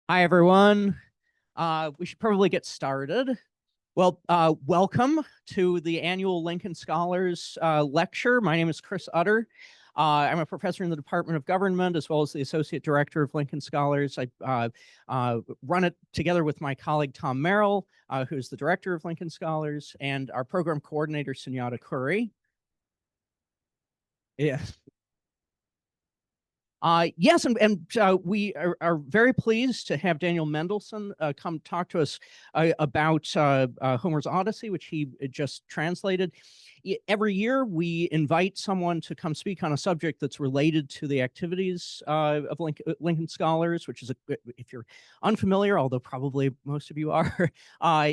Hi, everyone. We should probably get started. Well, welcome to the annual Lincoln Scholars Lecture. My name is Chris Utter. I'm a professor in the Department of Government, as well as the Associate Director of Lincoln Scholars. I run it together with my colleague, Tom Merrill, who's the Director of Lincoln Scholars, and our Program Coordinator, Sunyata Khoury. Yeah. Yes, and we are very pleased to have Daniel Mendelsohn come talk to us about Homer's Odyssey, which he just translated. Every year, we invite someone to come speak on a subject that's related to the activities of Lincoln Scholars, which is, if you're unfamiliar, although probably most of you are,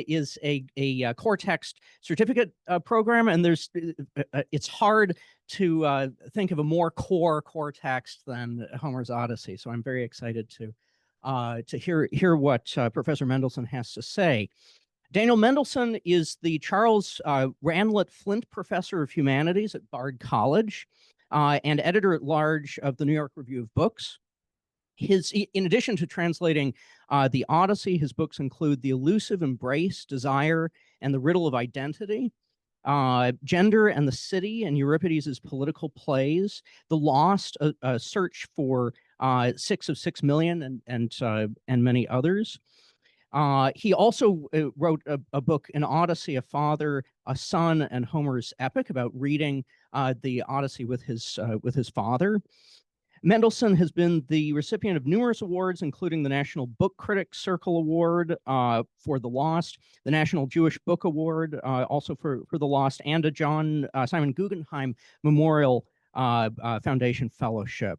is a core text certificate program. And it's hard to think of a more core text than Homer's Odyssey. So I'm very excited to hear what Professor Mendelsohn has to say. Daniel Mendelsohn is the Charles Ranlett Flint Professor of Humanities at Bard College and editor at large of the New York Review of Books. In addition to translating the Odyssey, his books include The Elusive Embrace, Desire, and the Riddle of Identity, Gender and the City and Euripides' Political Plays, The Lost, a search for 6 of 6 million, and many others. He also wrote a book, An Odyssey, a Father, a Son, and Homer's Epic, about reading the Odyssey with his father. Mendelsohn has been the recipient of numerous awards, including the National Book Critics Circle Award for The Lost, the National Jewish Book Award, also for The Lost, and a John Simon Guggenheim Memorial Foundation Fellowship.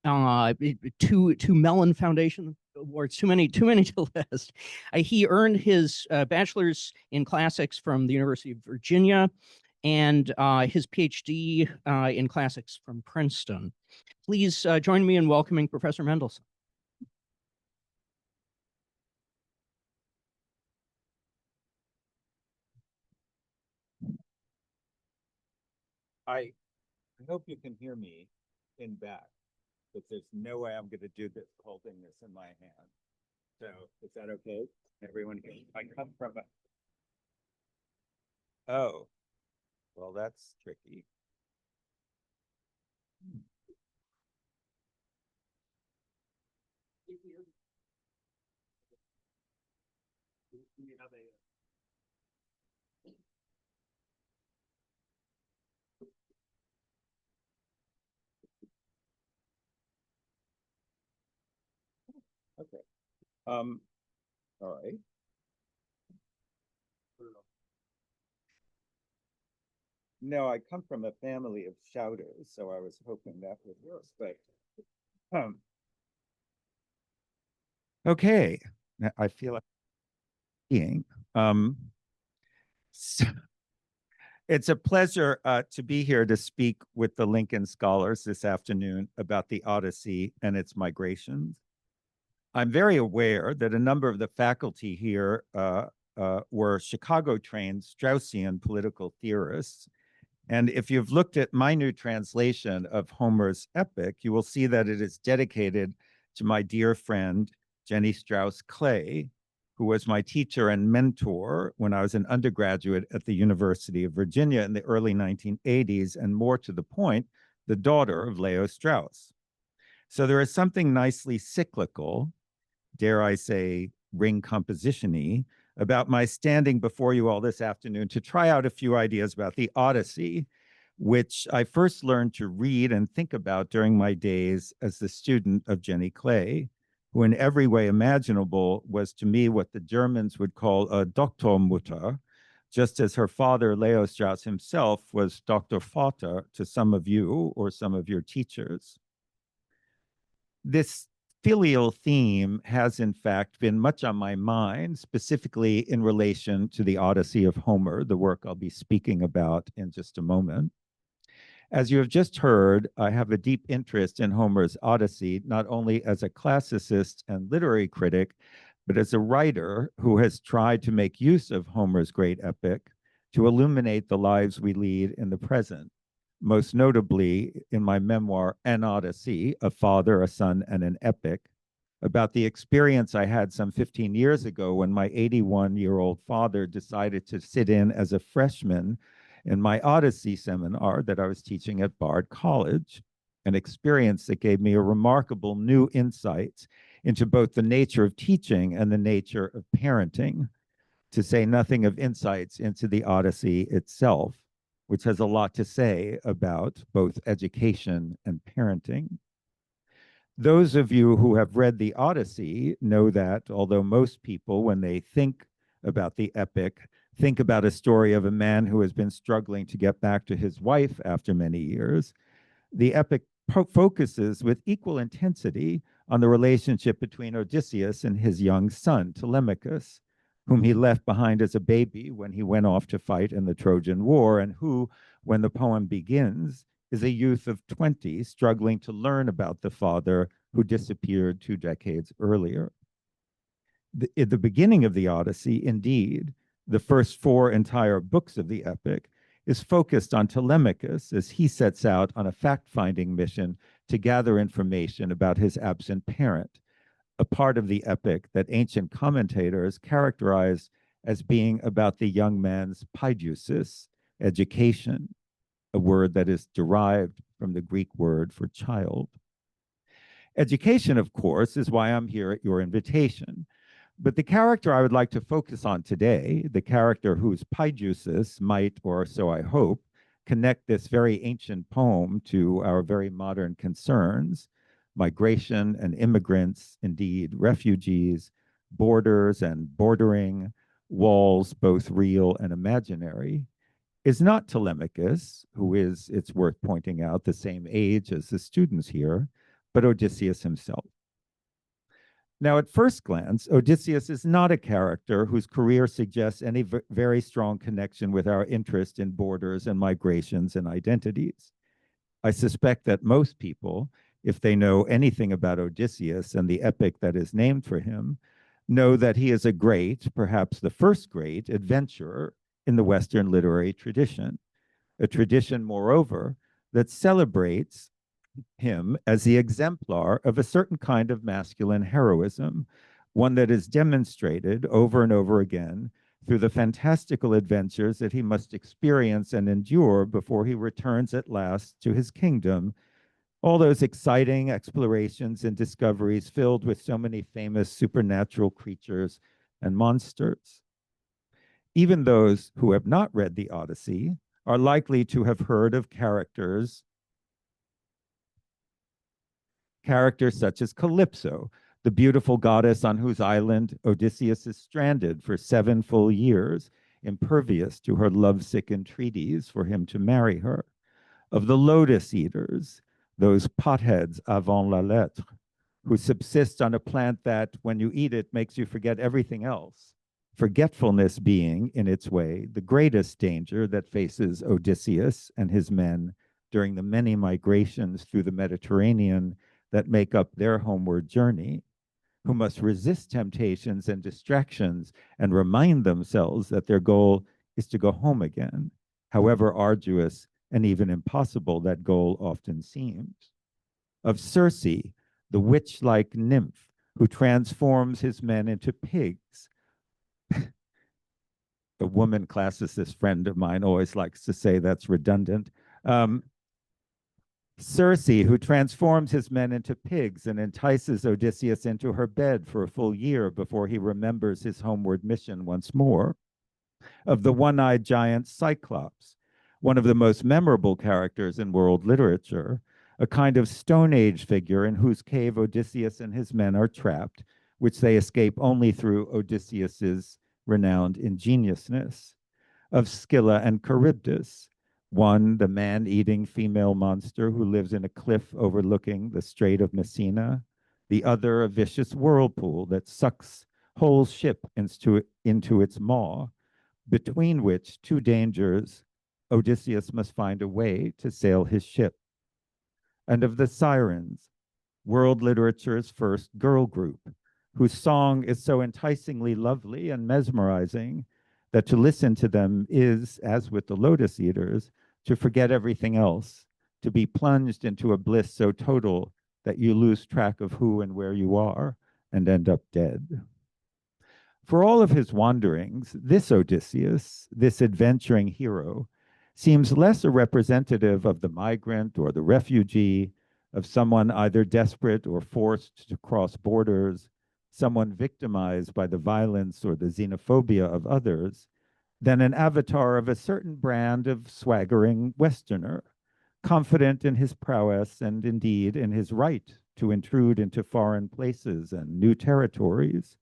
Two Mellon Foundation awards, too many to list. He earned his bachelor's in classics from the University of Virginia and his PhD in classics from Princeton. Please join me in welcoming Professor Mendelsohn. I hope you can hear me in back, but there's no way I'm going to do this holding this in my hand. So is that okay? Everyone can. I come from a. Oh, well, that's tricky. Okay. All right. No, I come from a family of shouters, so I was hoping that would work. But okay, I feel like being. So it's a pleasure to be here to speak with the Lincoln Scholars this afternoon about the Odyssey and its migrations. I'm very aware that a number of the faculty here were Chicago-trained Straussian political theorists. And if you've looked at my new translation of Homer's epic, you will see that it is dedicated to my dear friend, Jenny Strauss Clay, who was my teacher and mentor when I was an undergraduate at the University of Virginia in the early 1980s, and more to the point, the daughter of Leo Strauss. So there is something nicely cyclical, dare I say, ring composition-y, about my standing before you all this afternoon to try out a few ideas about the Odyssey, which I first learned to read and think about during my days as the student of Jenny Clay, who in every way imaginable was to me what the Germans would call a Doktormutter, just as her father, Leo Strauss himself, was Dr. Vater to some of you or some of your teachers. This filial theme has, in fact, been much on my mind, specifically in relation to the Odyssey of Homer, the work I'll be speaking about in just a moment. As you have just heard, I have a deep interest in Homer's Odyssey, not only as a classicist and literary critic, but as a writer who has tried to make use of Homer's great epic to illuminate the lives we lead in the present, most notably in my memoir, An Odyssey, A Father, a Son, and an Epic, about the experience I had some 15 years ago when my 81-year-old father decided to sit in as a freshman in my Odyssey seminar that I was teaching at Bard College, an experience that gave me a remarkable new insight into both the nature of teaching and the nature of parenting, to say nothing of insights into the Odyssey itself, which has a lot to say about both education and parenting. Those of you who have read the Odyssey know that although most people, when they think about the epic, think about a story of a man who has been struggling to get back to his wife after many years, the epic focuses with equal intensity on the relationship between Odysseus and his young son, Telemachus, whom he left behind as a baby when he went off to fight in the Trojan War, and who, when the poem begins, is a youth of 20 struggling to learn about the father who disappeared 2 decades earlier. At the beginning of the Odyssey, indeed, the first 4 entire books of the epic, is focused on Telemachus as he sets out on a fact-finding mission to gather information about his absent parent, a part of the epic that ancient commentators characterize as being about the young man's paideusis, education, a word that is derived from the Greek word for child. Education, of course, is why I'm here at your invitation. But the character I would like to focus on today, the character whose paideusis might, or so I hope, connect this very ancient poem to our very modern concerns, migration and immigrants, indeed refugees, borders and bordering, walls both real and imaginary, is not Telemachus, who is, it's worth pointing out, the same age as the students here, but Odysseus himself. Now, at first glance, Odysseus is not a character whose career suggests any very strong connection with our interest in borders and migrations and identities. I suspect that most people, if they know anything about Odysseus and the epic that is named for him, know that he is a great, perhaps the first great, adventurer in the Western literary tradition, a tradition, moreover, that celebrates him as the exemplar of a certain kind of masculine heroism, one that is demonstrated over and over again through the fantastical adventures that he must experience and endure before he returns at last to his kingdom, all those exciting explorations and discoveries filled with so many famous supernatural creatures and monsters. Even those who have not read the Odyssey are likely to have heard of characters such as Calypso, the beautiful goddess on whose island Odysseus is stranded for 7 full years, impervious to her lovesick entreaties for him to marry her, of the lotus eaters, those potheads avant la lettre, who subsist on a plant that, when you eat it, makes you forget everything else, forgetfulness being, in its way, the greatest danger that faces Odysseus and his men during the many migrations through the Mediterranean that make up their homeward journey, who must resist temptations and distractions and remind themselves that their goal is to go home again, however arduous and even impossible that goal often seems. Of Circe, the witch-like nymph who transforms his men into pigs. A woman classicist friend of mine always likes to say that's redundant. Circe, who transforms his men into pigs and entices Odysseus into her bed for a full year before he remembers his homeward mission once more. Of the one-eyed giant Cyclops, one of the most memorable characters in world literature, a kind of Stone Age figure in whose cave Odysseus and his men are trapped, which they escape only through Odysseus's renowned ingeniousness. Of Scylla and Charybdis, one, the man-eating female monster who lives in a cliff overlooking the Strait of Messina, the other, a vicious whirlpool that sucks whole ship into its maw, between which 2 dangers Odysseus must find a way to sail his ship. And of the Sirens, world literature's first girl group, whose song is so enticingly lovely and mesmerizing that to listen to them is, as with the lotus eaters, to forget everything else, to be plunged into a bliss so total that you lose track of who and where you are, and end up dead. For all of his wanderings, this Odysseus, this adventuring hero, seems less a representative of the migrant or the refugee, of someone either desperate or forced to cross borders, someone victimized by the violence or the xenophobia of others, than an avatar of a certain brand of swaggering Westerner, confident in his prowess and indeed in his right to intrude into foreign places and new territories,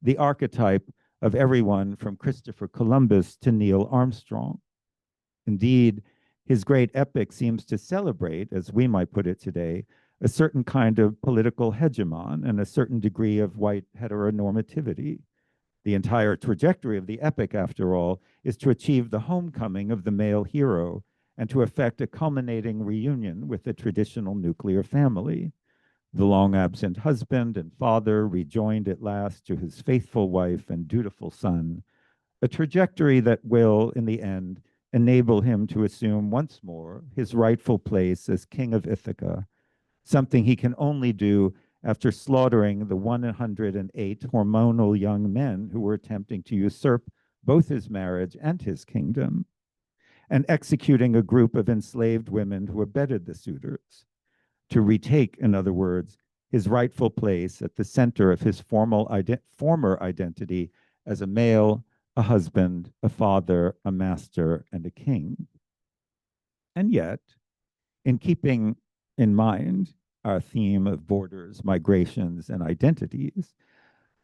the archetype of everyone from Christopher Columbus to Neil Armstrong. Indeed, his great epic seems to celebrate, as we might put it today, a certain kind of political hegemon and a certain degree of white heteronormativity. The entire trajectory of the epic, after all, is to achieve the homecoming of the male hero and to effect a culminating reunion with the traditional nuclear family. The long absent husband and father rejoined at last to his faithful wife and dutiful son, a trajectory that will, in the end, enable him to assume once more his rightful place as king of Ithaca, something he can only do after slaughtering the 108 hormonal young men who were attempting to usurp both his marriage and his kingdom, and executing a group of enslaved women who abetted the suitors, to retake, in other words, his rightful place at the center of his former identity as a male, a husband, a father, a master, and a king. And yet, in keeping in mind our theme of borders, migrations, and identities,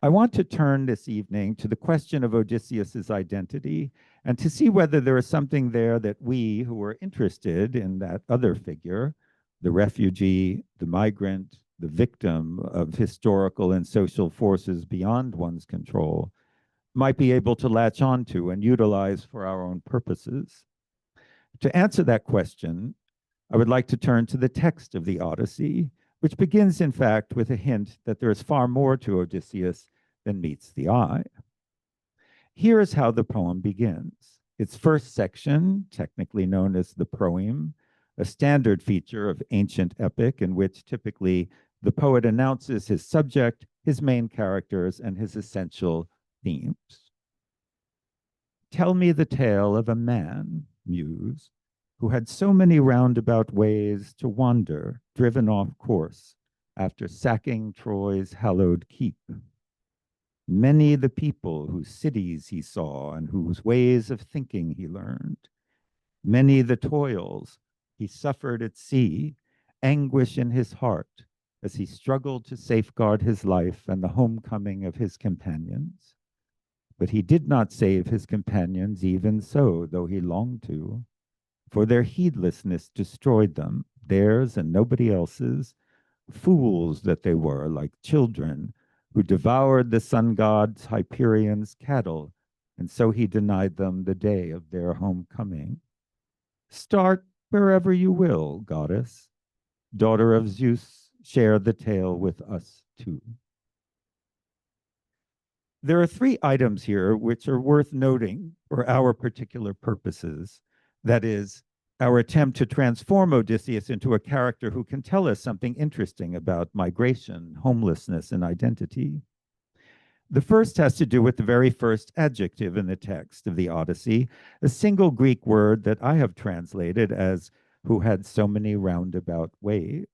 I want to turn this evening to the question of Odysseus's identity and to see whether there is something there that we who are interested in that other figure, the refugee, the migrant, the victim of historical and social forces beyond one's control, might be able to latch onto and utilize for our own purposes. To answer that question, I would like to turn to the text of the Odyssey, which begins, in fact, with a hint that there is far more to Odysseus than meets the eye. Here is how the poem begins. Its first section, technically known as the proeme, a standard feature of ancient epic in which typically the poet announces his subject, his main characters, and his essential themes. Tell me the tale of a man, muse, who had so many roundabout ways to wander, driven off course, after sacking Troy's hallowed keep. Many the people whose cities he saw and whose ways of thinking he learned. Many the toils he suffered at sea, anguish in his heart as he struggled to safeguard his life and the homecoming of his companions. But he did not save his companions even so, though he longed to, for their heedlessness destroyed them, theirs and nobody else's, fools that they were, like children, who devoured the sun god's Hyperion's cattle, and so he denied them the day of their homecoming. Start wherever you will, goddess. Daughter of Zeus, share the tale with us too. There are three items here which are worth noting for our particular purposes. That is, our attempt to transform Odysseus into a character who can tell us something interesting about migration, homelessness, and identity. The first has to do with the very first adjective in the text of the Odyssey, a single Greek word that I have translated as who had so many roundabout ways.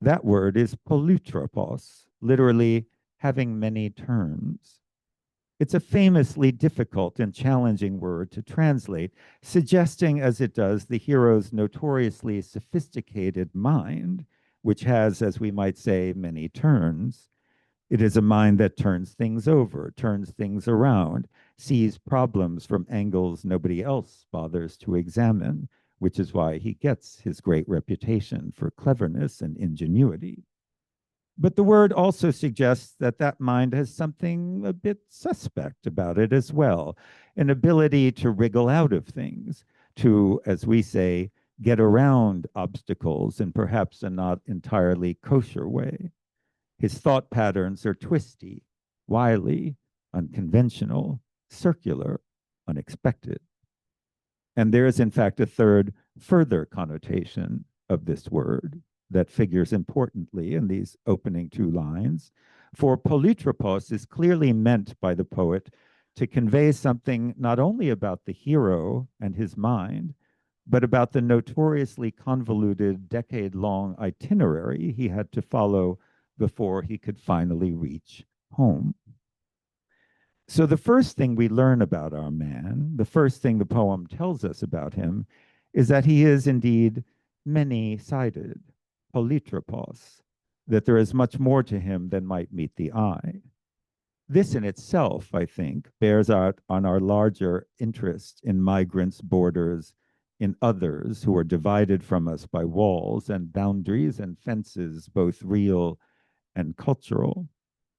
That word is polytropos, literally having many turns. It's a famously difficult and challenging word to translate, suggesting as it does the hero's notoriously sophisticated mind, which has, as we might say, many turns. It is a mind that turns things over, turns things around, sees problems from angles nobody else bothers to examine, which is why he gets his great reputation for cleverness and ingenuity. But the word also suggests that that mind has something a bit suspect about it as well, an ability to wriggle out of things, to, as we say, get around obstacles in perhaps a not entirely kosher way. His thought patterns are twisty, wily, unconventional, circular, unexpected. And there is, in fact, a third, further connotation of this word that figures importantly in these opening two lines, For polytropos is clearly meant by the poet to convey something not only about the hero and his mind, but about the notoriously convoluted decade-long itinerary he had to follow before he could finally reach home. So the first thing we learn about our man, the first thing the poem tells us about him, is that he is indeed many-sided, polytropos, that there is much more to him than might meet the eye. This in itself, I think, bears out on our larger interest in migrants' borders, in others who are divided from us by walls and boundaries and fences, both real and cultural.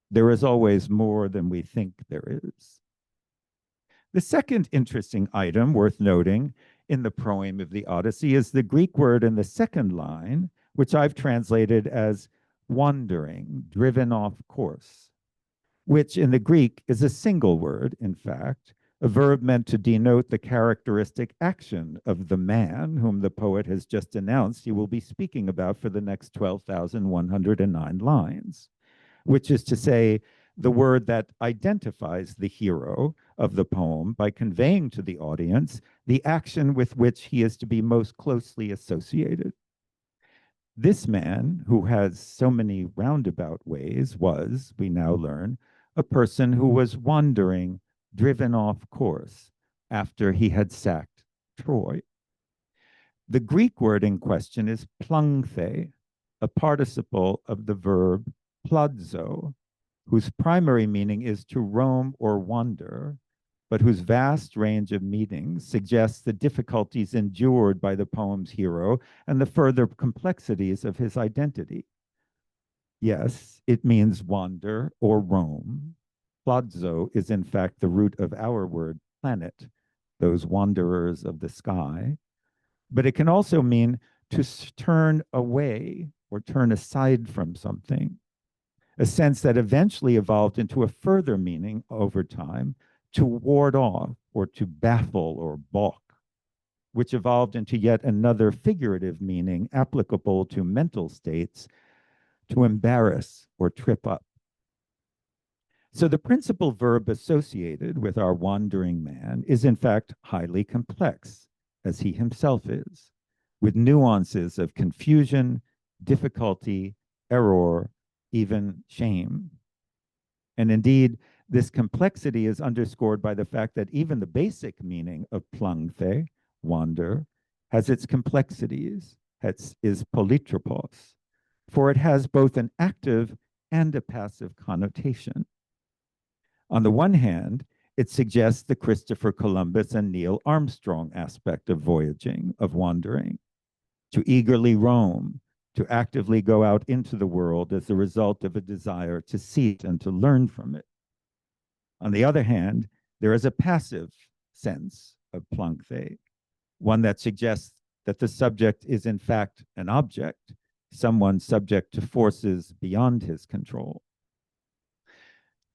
There is always more than we think there is. The second interesting item worth noting in the proem of the Odyssey is the Greek word in the second line, which I've translated as wandering, driven off course, which in the Greek is a single word, in fact, a verb meant to denote the characteristic action of the man whom the poet has just announced he will be speaking about for the next 12,109 lines, which is to say, the word that identifies the hero of the poem by conveying to the audience the action with which he is to be most closely associated. This man, who has so many roundabout ways, was, we now learn, a person who was wandering, driven off course after he had sacked Troy. The Greek word in question is plungthe, a participle of the verb pladzo, whose primary meaning is to roam or wander, but whose vast range of meanings suggests the difficulties endured by the poem's hero and the further complexities of his identity. Yes, it means wander or roam. Pladzo is in fact the root of our word planet, those wanderers of the sky, but it can also mean to turn away or turn aside from something, a sense that eventually evolved into a further meaning over time, to ward off or to baffle or balk, which evolved into yet another figurative meaning applicable to mental states, to embarrass or trip up. So the principal verb associated with our wandering man is in fact highly complex, as he himself is, with nuances of confusion, difficulty, error, even shame. And indeed, this complexity is underscored by the fact that even the basic meaning of plungthe, wander, has its complexities, is polytropos, for it has both an active and a passive connotation. On the one hand, it suggests the Christopher Columbus and Neil Armstrong aspect of voyaging, of wandering, to eagerly roam, to actively go out into the world as a result of a desire to see it and to learn from it. On the other hand, there is a passive sense of plungthe, one that suggests that the subject is in fact an object, someone subject to forces beyond his control.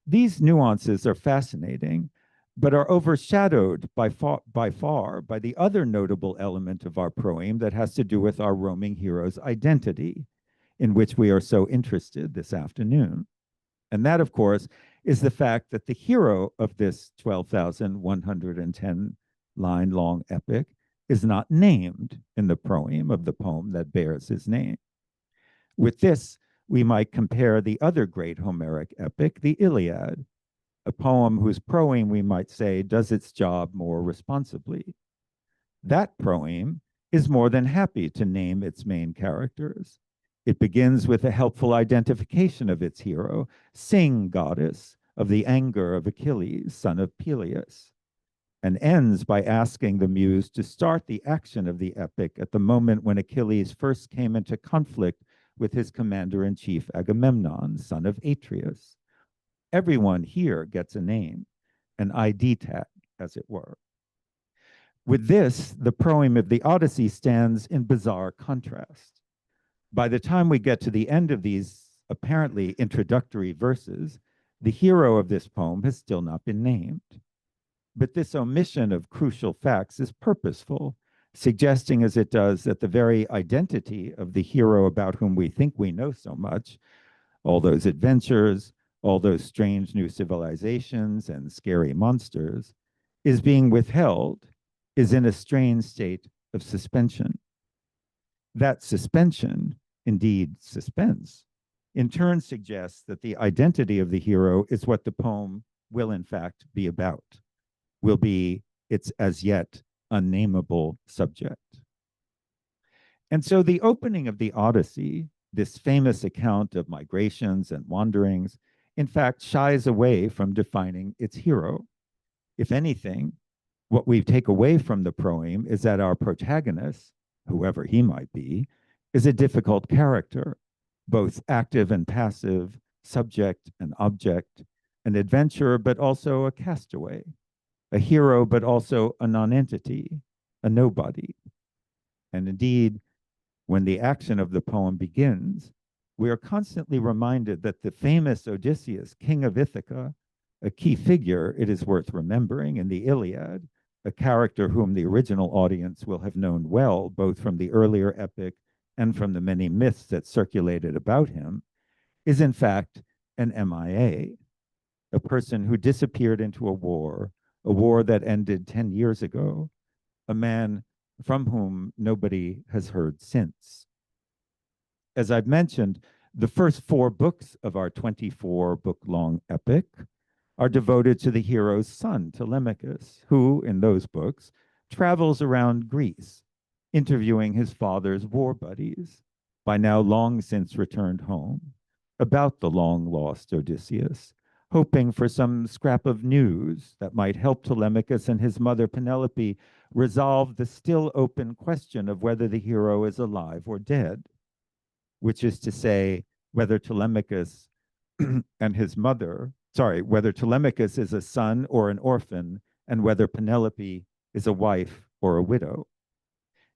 These nuances are fascinating, but are overshadowed by far by the other notable element of our proem that has to do with our roaming hero's identity, in which we are so interested this afternoon. And that, of course, is the fact that the hero of this 12,110 line long epic is not named in the proem of the poem that bears his name. With this, we might compare the other great Homeric epic, the Iliad, a poem whose proem, we might say, does its job more responsibly. That proem is more than happy to name its main characters. It begins with a helpful identification of its hero, sing, goddess, of the anger of Achilles, son of Peleus, and ends by asking the muse to start the action of the epic at the moment when Achilles first came into conflict with his commander-in-chief Agamemnon, son of Atreus. Everyone here gets a name, an ID tag, as it were. With this, the proem of the Odyssey stands in bizarre contrast. By the time we get to the end of these apparently introductory verses, the hero of this poem has still not been named. But this omission of crucial facts is purposeful, suggesting as it does that the very identity of the hero about whom we think we know so much, all those adventures, all those strange new civilizations and scary monsters, is being withheld, is in a strange state of suspension. That suspension, indeed suspense, in turn suggests that the identity of the hero is what the poem will in fact be about, will be its as yet unnameable subject. And so the opening of the Odyssey, this famous account of migrations and wanderings, in fact shies away from defining its hero. If anything, what we take away from the poem is that our protagonist, whoever he might be, is a difficult character, both active and passive, subject and object, an adventurer, but also a castaway, a hero, but also a nonentity, a nobody. And indeed, when the action of the poem begins, we are constantly reminded that the famous Odysseus, king of Ithaca, a key figure, it is worth remembering, in the Iliad, a character whom the original audience will have known well, both from the earlier epic and from the many myths that circulated about him, is in fact an MIA, a person who disappeared into a war that ended 10 years ago, a man from whom nobody has heard since. As I've mentioned, the first 4 books of our 24-book-long epic are devoted to the hero's son, Telemachus, who, in those books, travels around Greece, interviewing his father's war buddies, by now long since returned home, about the long-lost Odysseus, hoping for some scrap of news that might help Telemachus and his mother Penelope resolve the still open question of whether the hero is alive or dead, which is to say, whether Telemachus and his mother, whether Telemachus is a son or an orphan, and whether Penelope is a wife or a widow.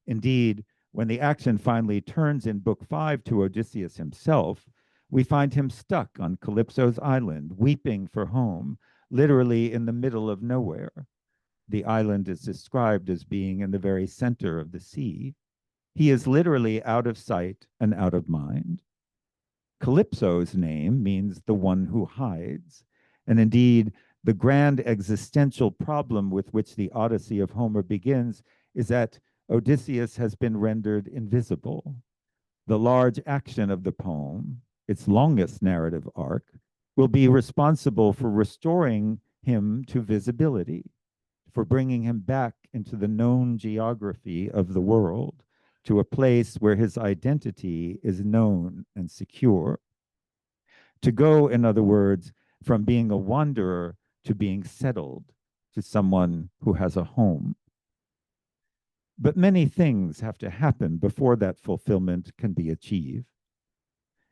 Indeed, when the action finally turns in Book 5 to Odysseus himself, we find him stuck on Calypso's island, weeping for home, literally in the middle of nowhere. The island is described as being in the very center of the sea. He is literally out of sight and out of mind. Calypso's name means the one who hides. And indeed, the grand existential problem with which the Odyssey of Homer begins is that Odysseus has been rendered invisible. The large action of the poem, its longest narrative arc, will be responsible for restoring him to visibility, for bringing him back into the known geography of the world, to a place where his identity is known and secure. To go, in other words, from being a wanderer to being settled, to someone who has a home. But many things have to happen before that fulfillment can be achieved.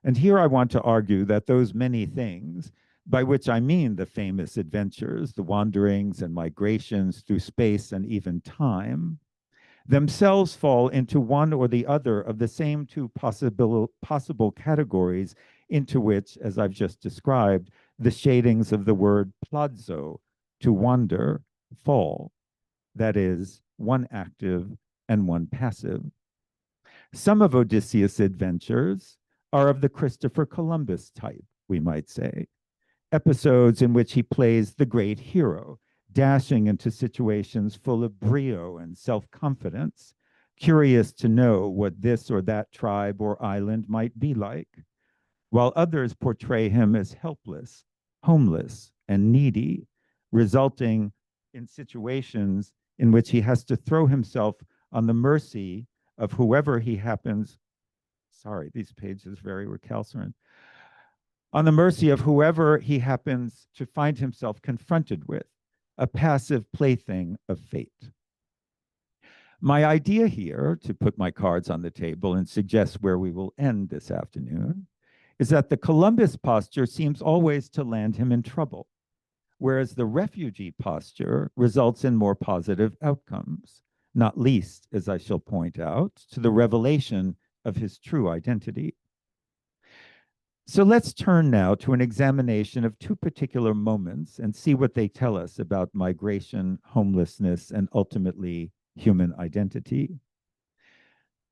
And here I want to argue that those many things, by which I mean the famous adventures, the wanderings and migrations through space and even time, themselves fall into one or the other of the same 2 possible categories into which, as I've just described, the shadings of the word plazo, to wander, fall. That is, one active and one passive. Some of Odysseus' adventures are of the Christopher Columbus type, we might say, episodes in which he plays the great hero, dashing into situations full of brio and self-confidence, curious to know what this or that tribe or island might be like, while others portray him as helpless, homeless, and needy, resulting in situations in which he has to throw himself on the mercy of whoever he happens, sorry, these pages very recalcitrant, on the mercy of whoever he happens to find himself confronted with, a passive plaything of fate. My idea here, to put my cards on the table and suggest where we will end this afternoon, is that the Columbus posture seems always to land him in trouble, whereas the refugee posture results in more positive outcomes, not least, as I shall point out, to the revelation of his true identity. So let's turn now to an examination of 2 particular moments and see what they tell us about migration, homelessness, and ultimately human identity.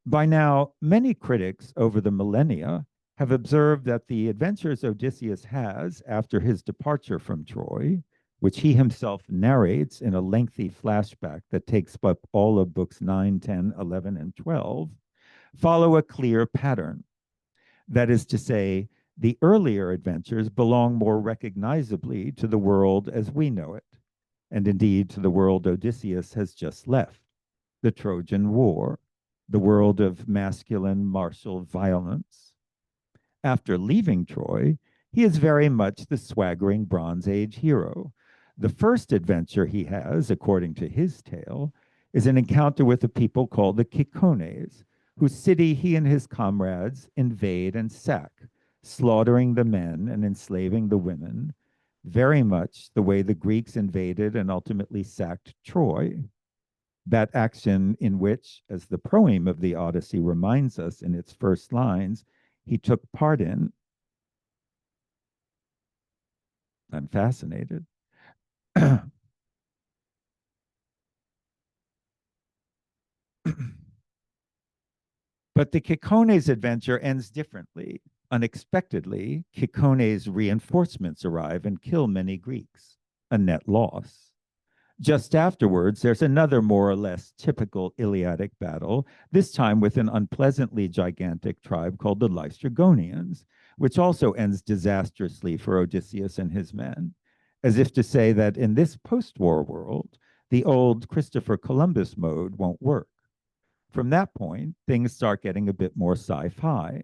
By now, many critics over the millennia have observed that the adventures Odysseus has after his departure from Troy, which he himself narrates in a lengthy flashback that takes up all of books 9, 10, 11, and 12, follow a clear pattern. That is to say, the earlier adventures belong more recognizably to the world as we know it, and indeed to the world Odysseus has just left, the Trojan War, the world of masculine martial violence. After leaving Troy, he is very much the swaggering Bronze Age hero. The first adventure he has, according to his tale, is an encounter with a people called the Cicones, whose city he and his comrades invade and sack, slaughtering the men and enslaving the women, very much the way the Greeks invaded and ultimately sacked Troy. That action in which, as the proem of the Odyssey reminds us in its first lines, he took part in. I'm fascinated. But the Cicones adventure ends differently. Unexpectedly, Cicones' reinforcements arrive and kill many Greeks, a net loss. Just afterwards, there's another more or less typical Iliadic battle, this time with an unpleasantly gigantic tribe called the Laestrygonians, which also ends disastrously for Odysseus and his men, as if to say that in this post-war world, the old Christopher Columbus mode won't work. From that point, things start getting a bit more sci-fi.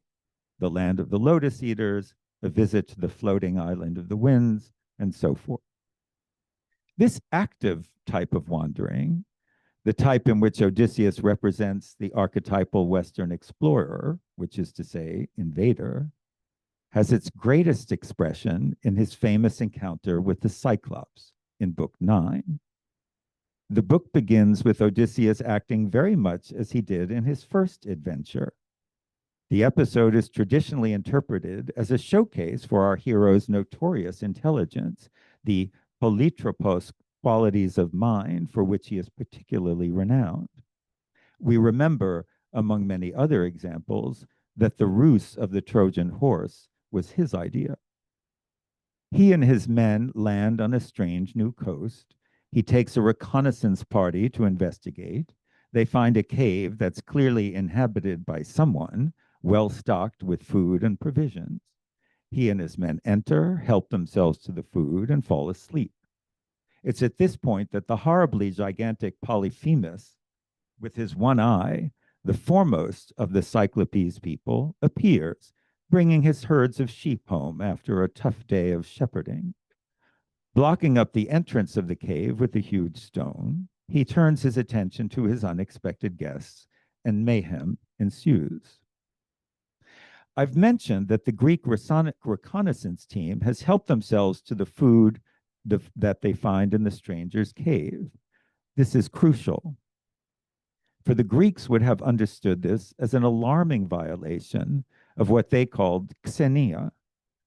The land of the lotus eaters, a visit to the floating island of the winds, and so forth. This active type of wandering, the type in which Odysseus represents the archetypal Western explorer, which is to say, invader, has its greatest expression in his famous encounter with the Cyclops in Book 9. The book begins with Odysseus acting very much as he did in his first adventure. The episode is traditionally interpreted as a showcase for our hero's notorious intelligence, the polytropos qualities of mind for which he is particularly renowned. We remember, among many other examples, that the ruse of the Trojan horse was his idea. He and his men land on a strange new coast. He takes a reconnaissance party to investigate. They find a cave that's clearly inhabited by someone, well stocked with food and provisions. He and his men enter, help themselves to the food, and fall asleep. It's at this point that the horribly gigantic Polyphemus, with his one eye, the foremost of the Cyclopes people, appears, bringing his herds of sheep home after a tough day of shepherding. Blocking up the entrance of the cave with a huge stone, he turns his attention to his unexpected guests, and mayhem ensues. I've mentioned that the Greek reconnaissance team has helped themselves to the food that they find in the stranger's cave. This is crucial, for the Greeks would have understood this as an alarming violation of what they called xenia,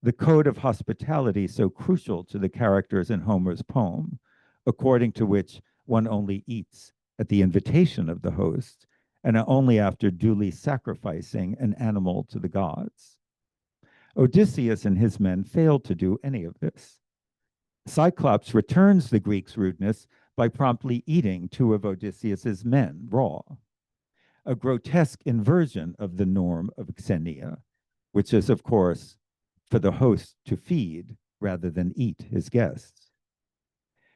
the code of hospitality so crucial to the characters in Homer's poem, according to which one only eats at the invitation of the host and only after duly sacrificing an animal to the gods. Odysseus and his men failed to do any of this. Cyclops returns the Greeks' rudeness by promptly eating two of Odysseus's men raw, a grotesque inversion of the norm of xenia, which is, of course, for the host to feed rather than eat his guests.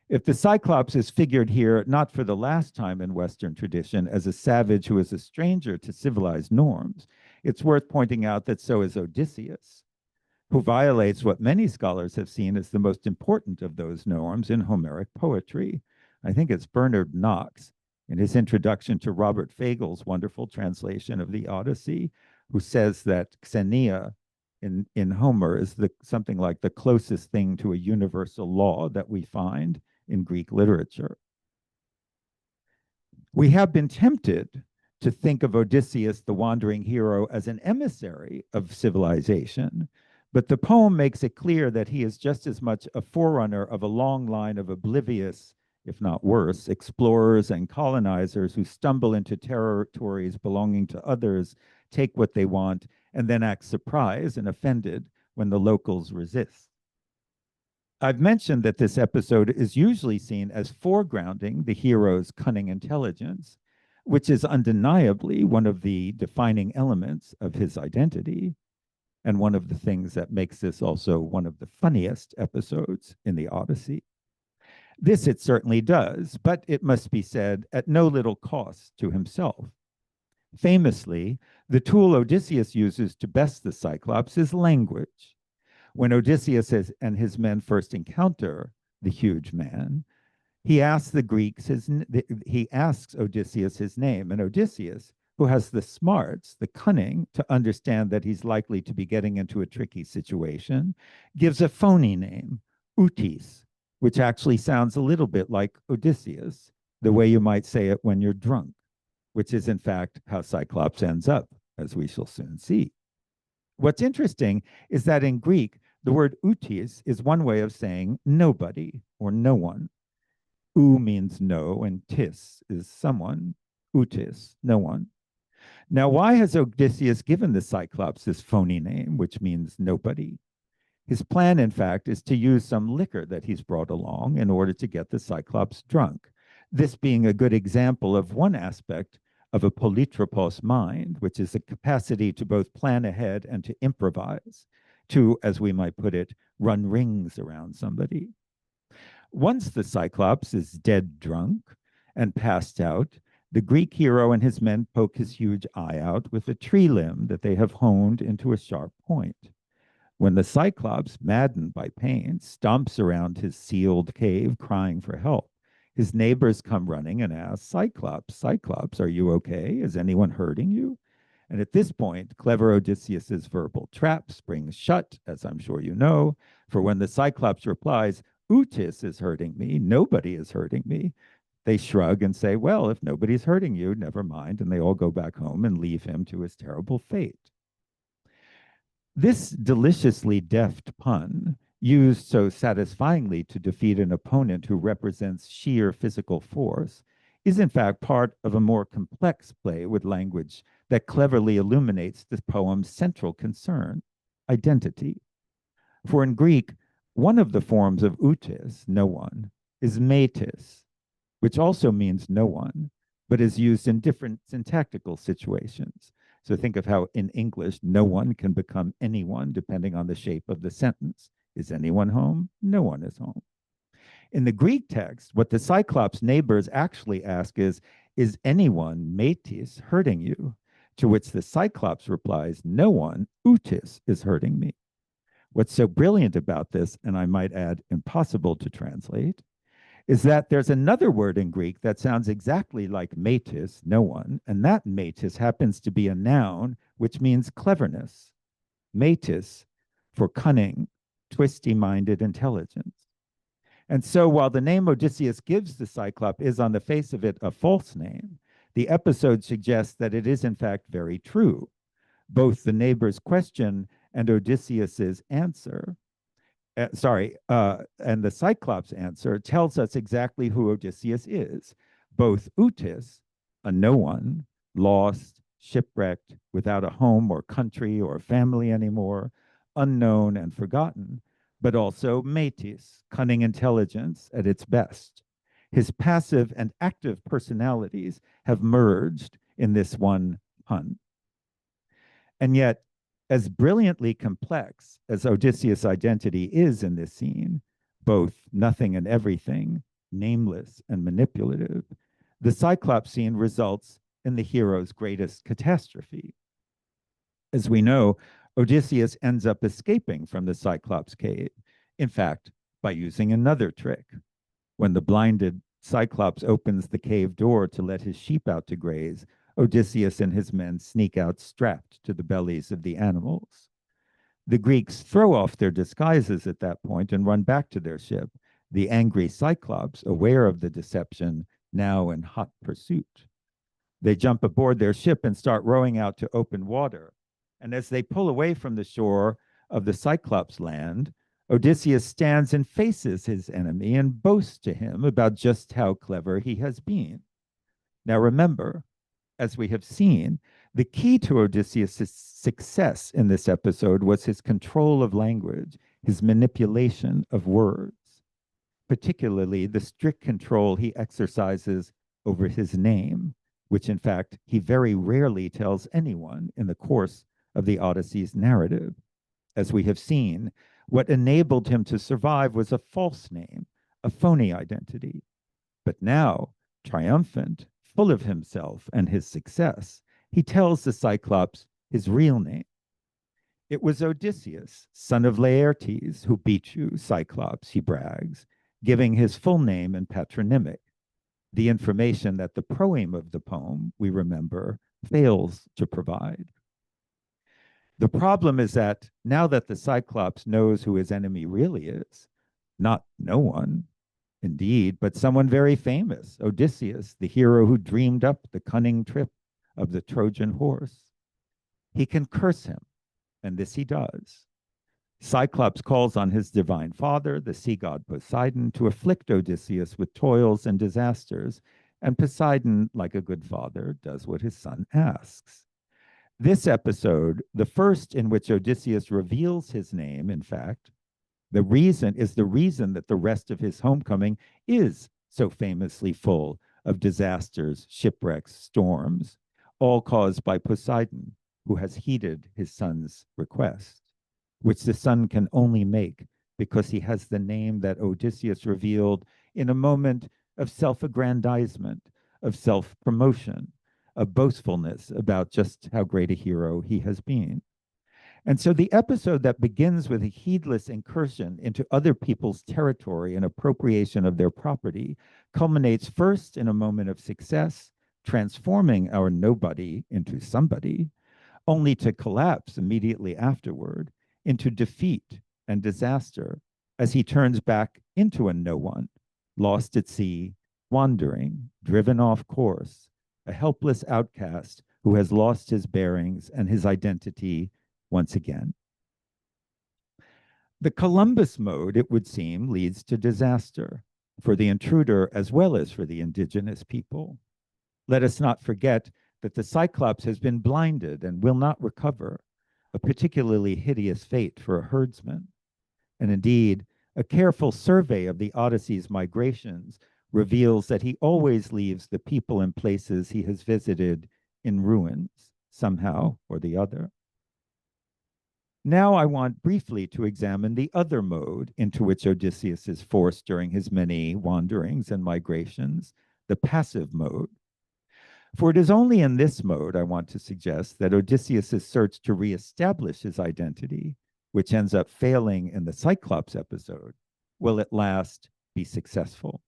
If the Cyclops is figured here not for the last time in Western tradition as a savage who is a stranger to civilized norms, it's worth pointing out that so is Odysseus, who violates what many scholars have seen as the most important of those norms in Homeric poetry. I think it's Bernard Knox, in his introduction to Robert Fagel's wonderful translation of the Odyssey, who says that xenia in Homer is something like the closest thing to a universal law that we find in Greek literature. We have been tempted to think of Odysseus, the wandering hero, as an emissary of civilization, but the poem makes it clear that he is just as much a forerunner of a long line of oblivious, if not worse, explorers and colonizers who stumble into territories belonging to others, take what they want, and then acts surprised and offended when the locals resist. I've mentioned that this episode is usually seen as foregrounding the hero's cunning intelligence, which is undeniably one of the defining elements of his identity, and one of the things that makes this also one of the funniest episodes in the Odyssey. This it certainly does, but it must be said at no little cost to himself. Famously, the tool Odysseus uses to best the Cyclops is language. When Odysseus and his men first encounter the huge man, he asks Odysseus his name, and Odysseus, who has the smarts, the cunning to understand that he's likely to be getting into a tricky situation, gives a phony name, Utis, which actually sounds a little bit like Odysseus, the way you might say it when you're drunk, which is in fact how Cyclops ends up, as we shall soon see. What's interesting is that in Greek, the word utis is one way of saying nobody or no one. U means no, and tis is someone. Utis, no one. Now, why has Odysseus given the Cyclops this phony name, which means nobody? His plan, in fact, is to use some liquor that he's brought along in order to get the Cyclops drunk. This being a good example of one aspect of a polytropos mind, which is the capacity to both plan ahead and to improvise, to, as we might put it, run rings around somebody. Once the Cyclops is dead drunk and passed out, the Greek hero and his men poke his huge eye out with a tree limb that they have honed into a sharp point. When the Cyclops, maddened by pain, stomps around his sealed cave crying for help, his neighbors come running and ask, Cyclops, Cyclops, are you okay? Is anyone hurting you? And at this point, clever Odysseus's verbal trap springs shut, as I'm sure you know, for when the Cyclops replies, Utis is hurting me, nobody is hurting me, they shrug and say, well, if nobody's hurting you, never mind, and they all go back home and leave him to his terrible fate. This deliciously deft pun, used so satisfyingly to defeat an opponent who represents sheer physical force, is in fact part of a more complex play with language that cleverly illuminates the poem's central concern, identity. For in Greek, one of the forms of utis, no one, is metis, which also means no one, but is used in different syntactical situations. So think of how in English, no one can become anyone depending on the shape of the sentence. Is anyone home? No one is home. In the Greek text, what the Cyclops neighbors actually ask is anyone, metis, hurting you? To which the Cyclops replies, no one, utis, is hurting me. What's so brilliant about this, and I might add impossible to translate, is that there's another word in Greek that sounds exactly like metis, no one, and that metis happens to be a noun, which means cleverness. Metis, for cunning, twisty-minded intelligence. And so while the name Odysseus gives the Cyclops is on the face of it a false name, the episode suggests that it is in fact very true. Both the neighbor's question and Odysseus's answer and the Cyclops' answer tells us exactly who Odysseus is. Both Utis, a no one, lost, shipwrecked, without a home or country or family anymore, unknown and forgotten, but also Metis, cunning intelligence at its best. His passive and active personalities have merged in this one pun. And yet, as brilliantly complex as Odysseus' identity is in this scene, both nothing and everything, nameless and manipulative, the Cyclops scene results in the hero's greatest catastrophe. As we know, Odysseus ends up escaping from the Cyclops cave, in fact, by using another trick. When the blinded Cyclops opens the cave door to let his sheep out to graze, Odysseus and his men sneak out strapped to the bellies of the animals. The Greeks throw off their disguises at that point and run back to their ship, the angry Cyclops, aware of the deception, now in hot pursuit. They jump aboard their ship and start rowing out to open water. And as they pull away from the shore of the Cyclops land, Odysseus stands and faces his enemy and boasts to him about just how clever he has been. Now remember, as we have seen, The key to Odysseus' success in this episode was his control of language, his manipulation of words, particularly the strict control he exercises over his name, which in fact he very rarely tells anyone in the course of the Odyssey's narrative. As we have seen, what enabled him to survive was a false name, a phony identity. But now, triumphant, full of himself and his success, he tells the Cyclops his real name. It was Odysseus, son of Laertes, who beat you, Cyclops, he brags, giving his full name and patronymic, the information that the proem of the poem, we remember, fails to provide. The problem is that now that the Cyclops knows who his enemy really is, not no one, indeed, but someone very famous, Odysseus, the hero who dreamed up the cunning trip of the Trojan horse, he can curse him, and this he does. Cyclops calls on his divine father, the sea god Poseidon, to afflict Odysseus with toils and disasters, and Poseidon, like a good father, does what his son asks. This episode, the first in which Odysseus reveals his name, in fact, the reason that the rest of his homecoming is so famously full of disasters, shipwrecks, storms, all caused by Poseidon, who has heeded his son's request, which the son can only make because he has the name that Odysseus revealed in a moment of self-aggrandizement, of self-promotion, of boastfulness about just how great a hero he has been. And so the episode that begins with a heedless incursion into other people's territory and appropriation of their property culminates first in a moment of success, transforming our nobody into somebody, only to collapse immediately afterward into defeat and disaster as he turns back into a no one, lost at sea, wandering, driven off course, a helpless outcast who has lost his bearings and his identity once again. The Columbus mode, it would seem, leads to disaster for the intruder as well as for the indigenous people. Let us not forget that the Cyclops has been blinded and will not recover, a particularly hideous fate for a herdsman. And indeed, a careful survey of the Odyssey's migrations reveals that he always leaves the people and places he has visited in ruins, somehow or the other. Now I want briefly to examine the other mode into which Odysseus is forced during his many wanderings and migrations, the passive mode. For it is only in this mode, I want to suggest, that Odysseus' search to reestablish his identity, which ends up failing in the Cyclops episode, will at last be successful.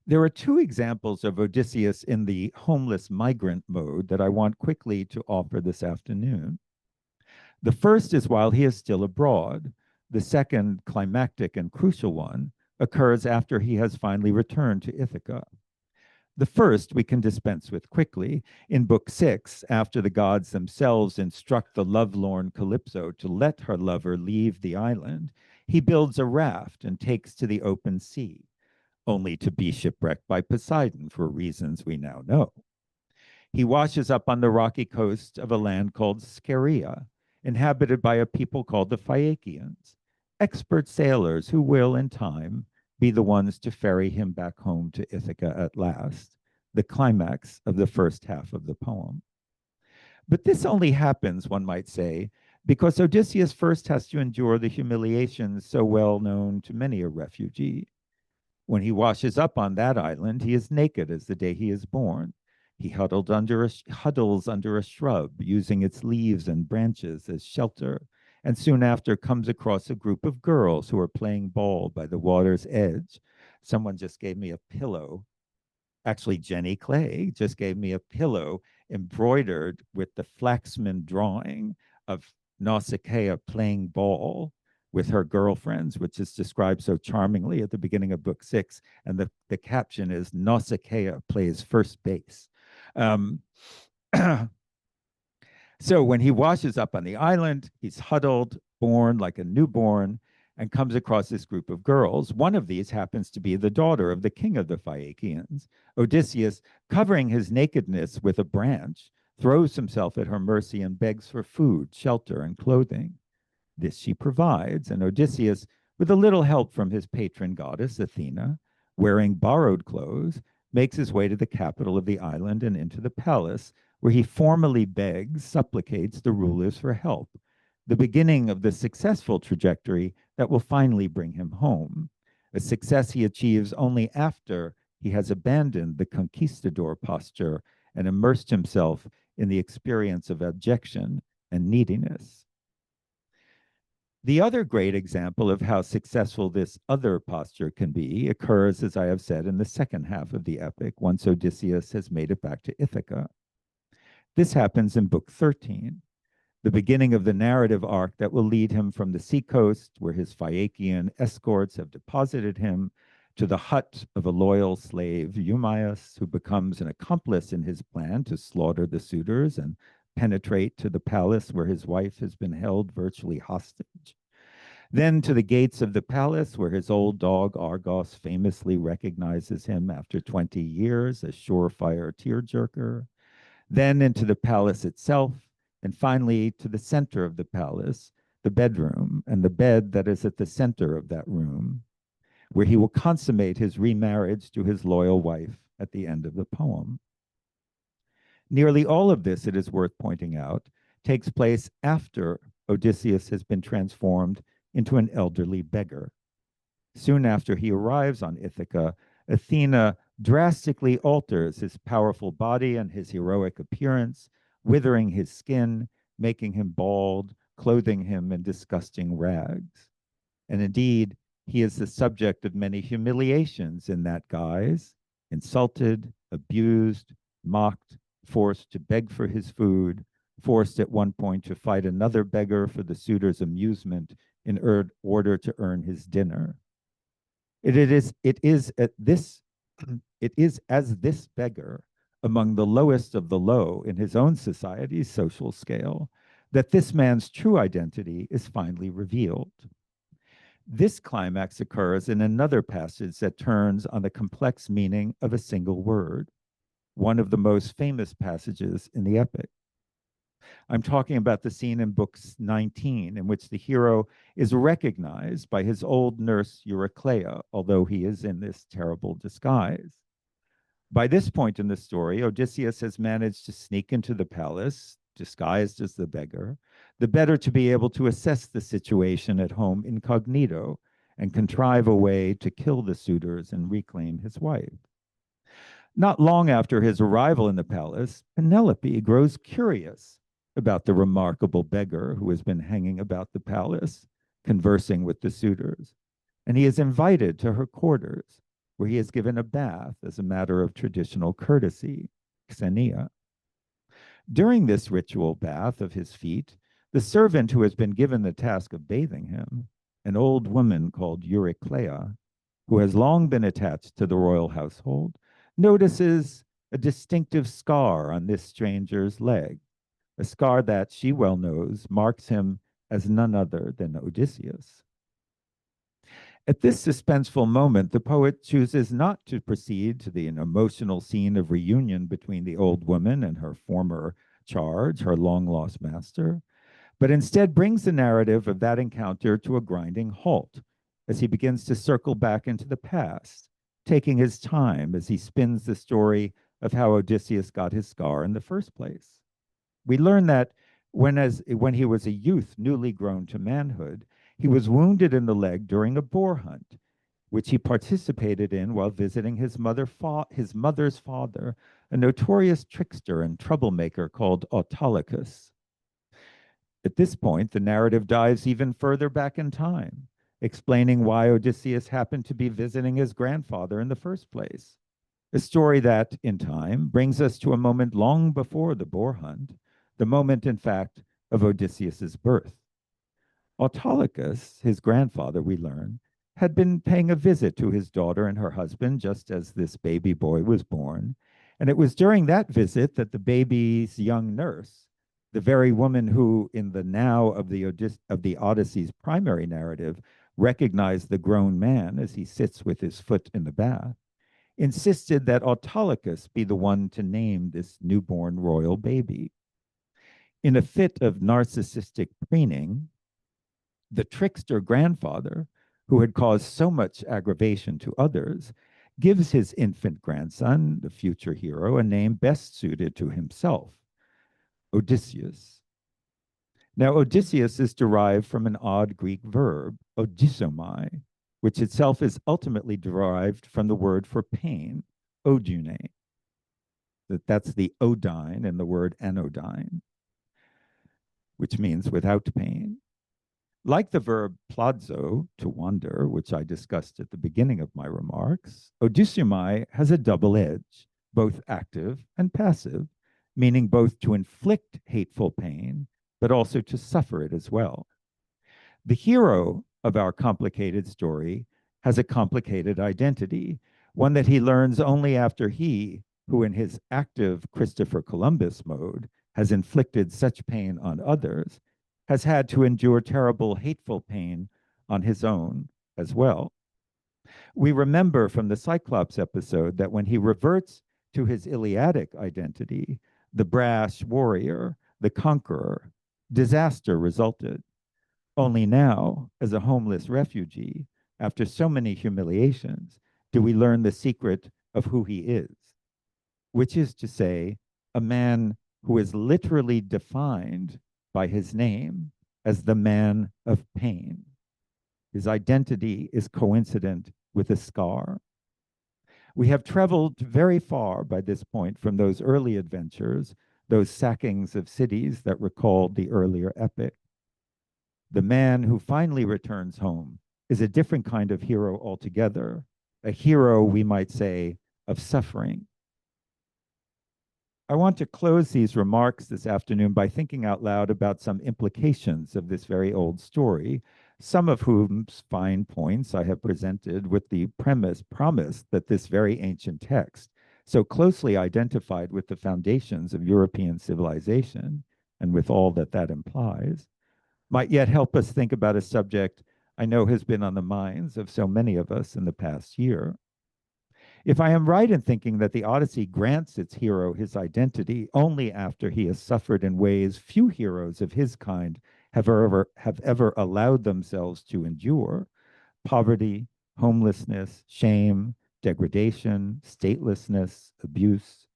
There are two examples of Odysseus in the homeless migrant mode that I want quickly to offer this afternoon. The first is while he is still abroad. The second, climactic and crucial one, occurs after he has finally returned to Ithaca. The first we can dispense with quickly. In Book 6, after the gods themselves instruct the lovelorn Calypso to let her lover leave the island, he builds a raft and takes to the open sea, only to be shipwrecked by Poseidon for reasons we now know. He washes up on the rocky coast of a land called Scheria, inhabited by a people called the Phaeacians, expert sailors who will, in time, be the ones to ferry him back home to Ithaca at last, the climax of the first half of the poem. But this only happens, one might say, because Odysseus first has to endure the humiliations so well known to many a refugee. When he washes up on that island, he is naked as the day he is born. He huddles under a shrub, using its leaves and branches as shelter, and soon after comes across a group of girls who are playing ball by the water's edge. Someone just gave me a pillow. Actually, Jenny Clay just gave me a pillow embroidered with the Flaxman drawing of Nausicaa playing ball with her girlfriends, which is described so charmingly at the beginning of Book 6. And the caption is Nausicaa plays first base. So when he washes up on the island, he's huddled, born like a newborn, and comes across this group of girls. One of these happens to be the daughter of the king of the Phaeacians. Odysseus, covering his nakedness with a branch, throws himself at her mercy and begs for food, shelter, and clothing. This she provides, and Odysseus, with a little help from his patron goddess, Athena, wearing borrowed clothes, makes his way to the capital of the island and into the palace, where he formally begs, supplicates the rulers for help, the beginning of the successful trajectory that will finally bring him home, a success he achieves only after he has abandoned the conquistador posture and immersed himself in the experience of abjection and neediness. The other great example of how successful this other posture can be occurs, as I have said, in the second half of the epic, once Odysseus has made it back to Ithaca. This happens in Book 13, the beginning of the narrative arc that will lead him from the seacoast, where his Phaeacian escorts have deposited him, to the hut of a loyal slave, Eumaeus, who becomes an accomplice in his plan to slaughter the suitors and penetrate to the palace where his wife has been held virtually hostage. Then to the gates of the palace, where his old dog Argos famously recognizes him after 20 years, a surefire tearjerker. Then into the palace itself, and finally to the center of the palace, the bedroom, and the bed that is at the center of that room, where he will consummate his remarriage to his loyal wife at the end of the poem. Nearly all of this, it is worth pointing out, takes place after Odysseus has been transformed into an elderly beggar. Soon after he arrives on Ithaca, Athena drastically alters his powerful body and his heroic appearance, withering his skin, making him bald, clothing him in disgusting rags. And indeed, he is the subject of many humiliations in that guise, insulted, abused, mocked, forced to beg for his food, forced at one point to fight another beggar for the suitor's amusement in order to earn his dinner. It is as this beggar, among the lowest of the low in his own society's social scale, that this man's true identity is finally revealed. This climax occurs in another passage that turns on the complex meaning of a single word, one of the most famous passages in the epic. I'm talking about the scene in Book 19, in which the hero is recognized by his old nurse Eurycleia, although he is in this terrible disguise. By this point in the story, Odysseus has managed to sneak into the palace, disguised as the beggar, the better to be able to assess the situation at home incognito and contrive a way to kill the suitors and reclaim his wife. Not long after his arrival in the palace, Penelope grows curious about the remarkable beggar who has been hanging about the palace, conversing with the suitors, and he is invited to her quarters, where he is given a bath as a matter of traditional courtesy, xenia. During this ritual bath of his feet, the servant who has been given the task of bathing him, an old woman called Eurycleia, who has long been attached to the royal household, notices a distinctive scar on this stranger's leg, a scar that, she well knows, marks him as none other than Odysseus. At this suspenseful moment, the poet chooses not to proceed to the emotional scene of reunion between the old woman and her former charge, her long-lost master, but instead brings the narrative of that encounter to a grinding halt as he begins to circle back into the past, taking his time as he spins the story of how Odysseus got his scar in the first place. We learn that when he was a youth newly grown to manhood, he was wounded in the leg during a boar hunt, which he participated in while visiting his mother's father, a notorious trickster and troublemaker called Autolycus. At this point, the narrative dives even further back in time, explaining why Odysseus happened to be visiting his grandfather in the first place. A story that, in time, brings us to a moment long before the boar hunt, the moment, in fact, of Odysseus's birth. Autolycus, his grandfather, we learn, had been paying a visit to his daughter and her husband just as this baby boy was born, and it was during that visit that the baby's young nurse, the very woman who, in the now of the Odyssey's primary narrative, recognized the grown man as he sits with his foot in the bath, insisted that Autolycus be the one to name this newborn royal baby. In a fit of narcissistic preening, the trickster grandfather, who had caused so much aggravation to others, gives his infant grandson, the future hero, a name best suited to himself, Odysseus. Now, Odysseus is derived from an odd Greek verb, odysomai, which itself is ultimately derived from the word for pain, odyne. That's the odyne in the word anodyne, which means without pain. Like the verb plazo, to wander, which I discussed at the beginning of my remarks, odysomai has a double edge, both active and passive, meaning both to inflict hateful pain, but also to suffer it as well. The hero of our complicated story has a complicated identity, one that he learns only after he, who in his active Christopher Columbus mode has inflicted such pain on others, has had to endure terrible, hateful pain on his own as well. We remember from the Cyclops episode that when he reverts to his Iliadic identity, the brash warrior, the conqueror, disaster resulted. Only now, as a homeless refugee, after so many humiliations, do we learn the secret of who he is, which is to say, a man who is literally defined by his name as the man of pain. His identity is coincident with a scar. We have traveled very far by this point from those early adventures, those sackings of cities that recalled the earlier epic. The man who finally returns home is a different kind of hero altogether, a hero, we might say, of suffering. I want to close these remarks this afternoon by thinking out loud about some implications of this very old story, some of whose fine points I have presented with the promise that this very ancient text, so closely identified with the foundations of European civilization and with all that that implies, might yet help us think about a subject I know has been on the minds of so many of us in the past year. If I am right in thinking that the Odyssey grants its hero his identity only after he has suffered in ways few heroes of his kind have ever allowed themselves to endure, poverty, homelessness, shame, degradation, statelessness, abuse,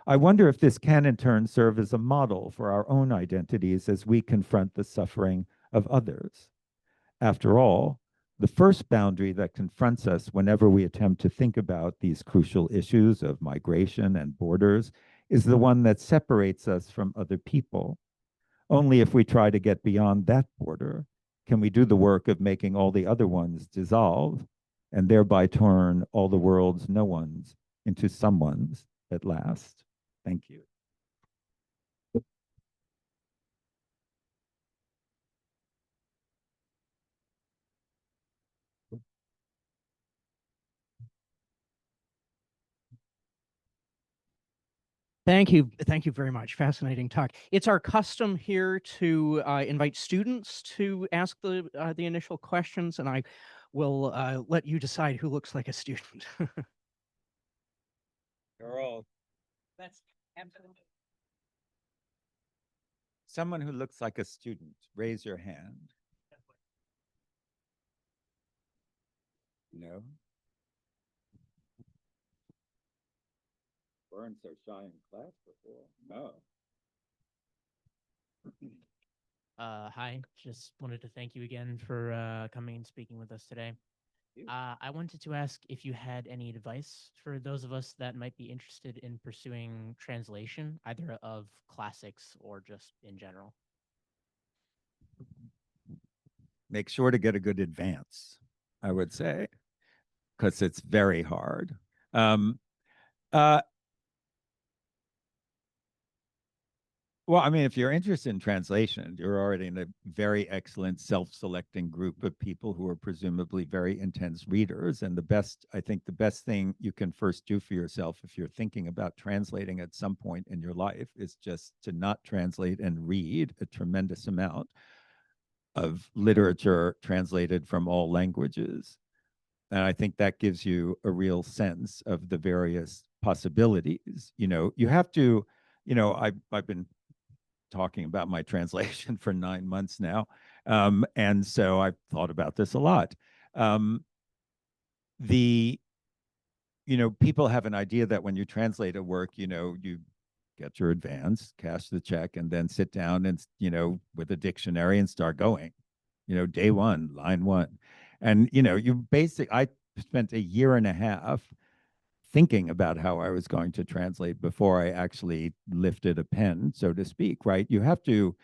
I wonder if this can in turn serve as a model for our own identities as we confront the suffering of others. After all, the first boundary that confronts us whenever we attempt to think about these crucial issues of migration and borders is the one that separates us from other people. Only if we try to get beyond that border can we do the work of making all the other ones dissolve and thereby turn all the world's no ones into someone's at last. Thank you. Thank you. Thank you very much. Fascinating talk. It's our custom here to invite students to ask the initial questions, and I will let you decide who looks like a student. Girl. That's absolutely. Someone who looks like a student, raise your hand. No? Weren't so shy in class before. No. Hi, just wanted to thank you again for coming and speaking with us today. I wanted to ask if you had any advice for those of us that might be interested in pursuing translation, either of classics or just in general. Make sure to get a good advance, I would say, because it's very hard. Well, I mean, if you're interested in translation, you're already in a very excellent self-selecting group of people who are presumably very intense readers. And I think the best thing you can first do for yourself if you're thinking about translating at some point in your life is just to not translate and read a tremendous amount of literature translated from all languages. And I think that gives you a real sense of the various possibilities. You have to, I've been talking about my translation for 9 months now. And so I've thought about this a lot. The People have an idea that when you translate a work, you get your advance, cash the check, and then sit down and, with a dictionary and start going, day one, line one. And, I spent a year and a half thinking about how I was going to translate before I actually lifted a pen, so to speak, right? You have to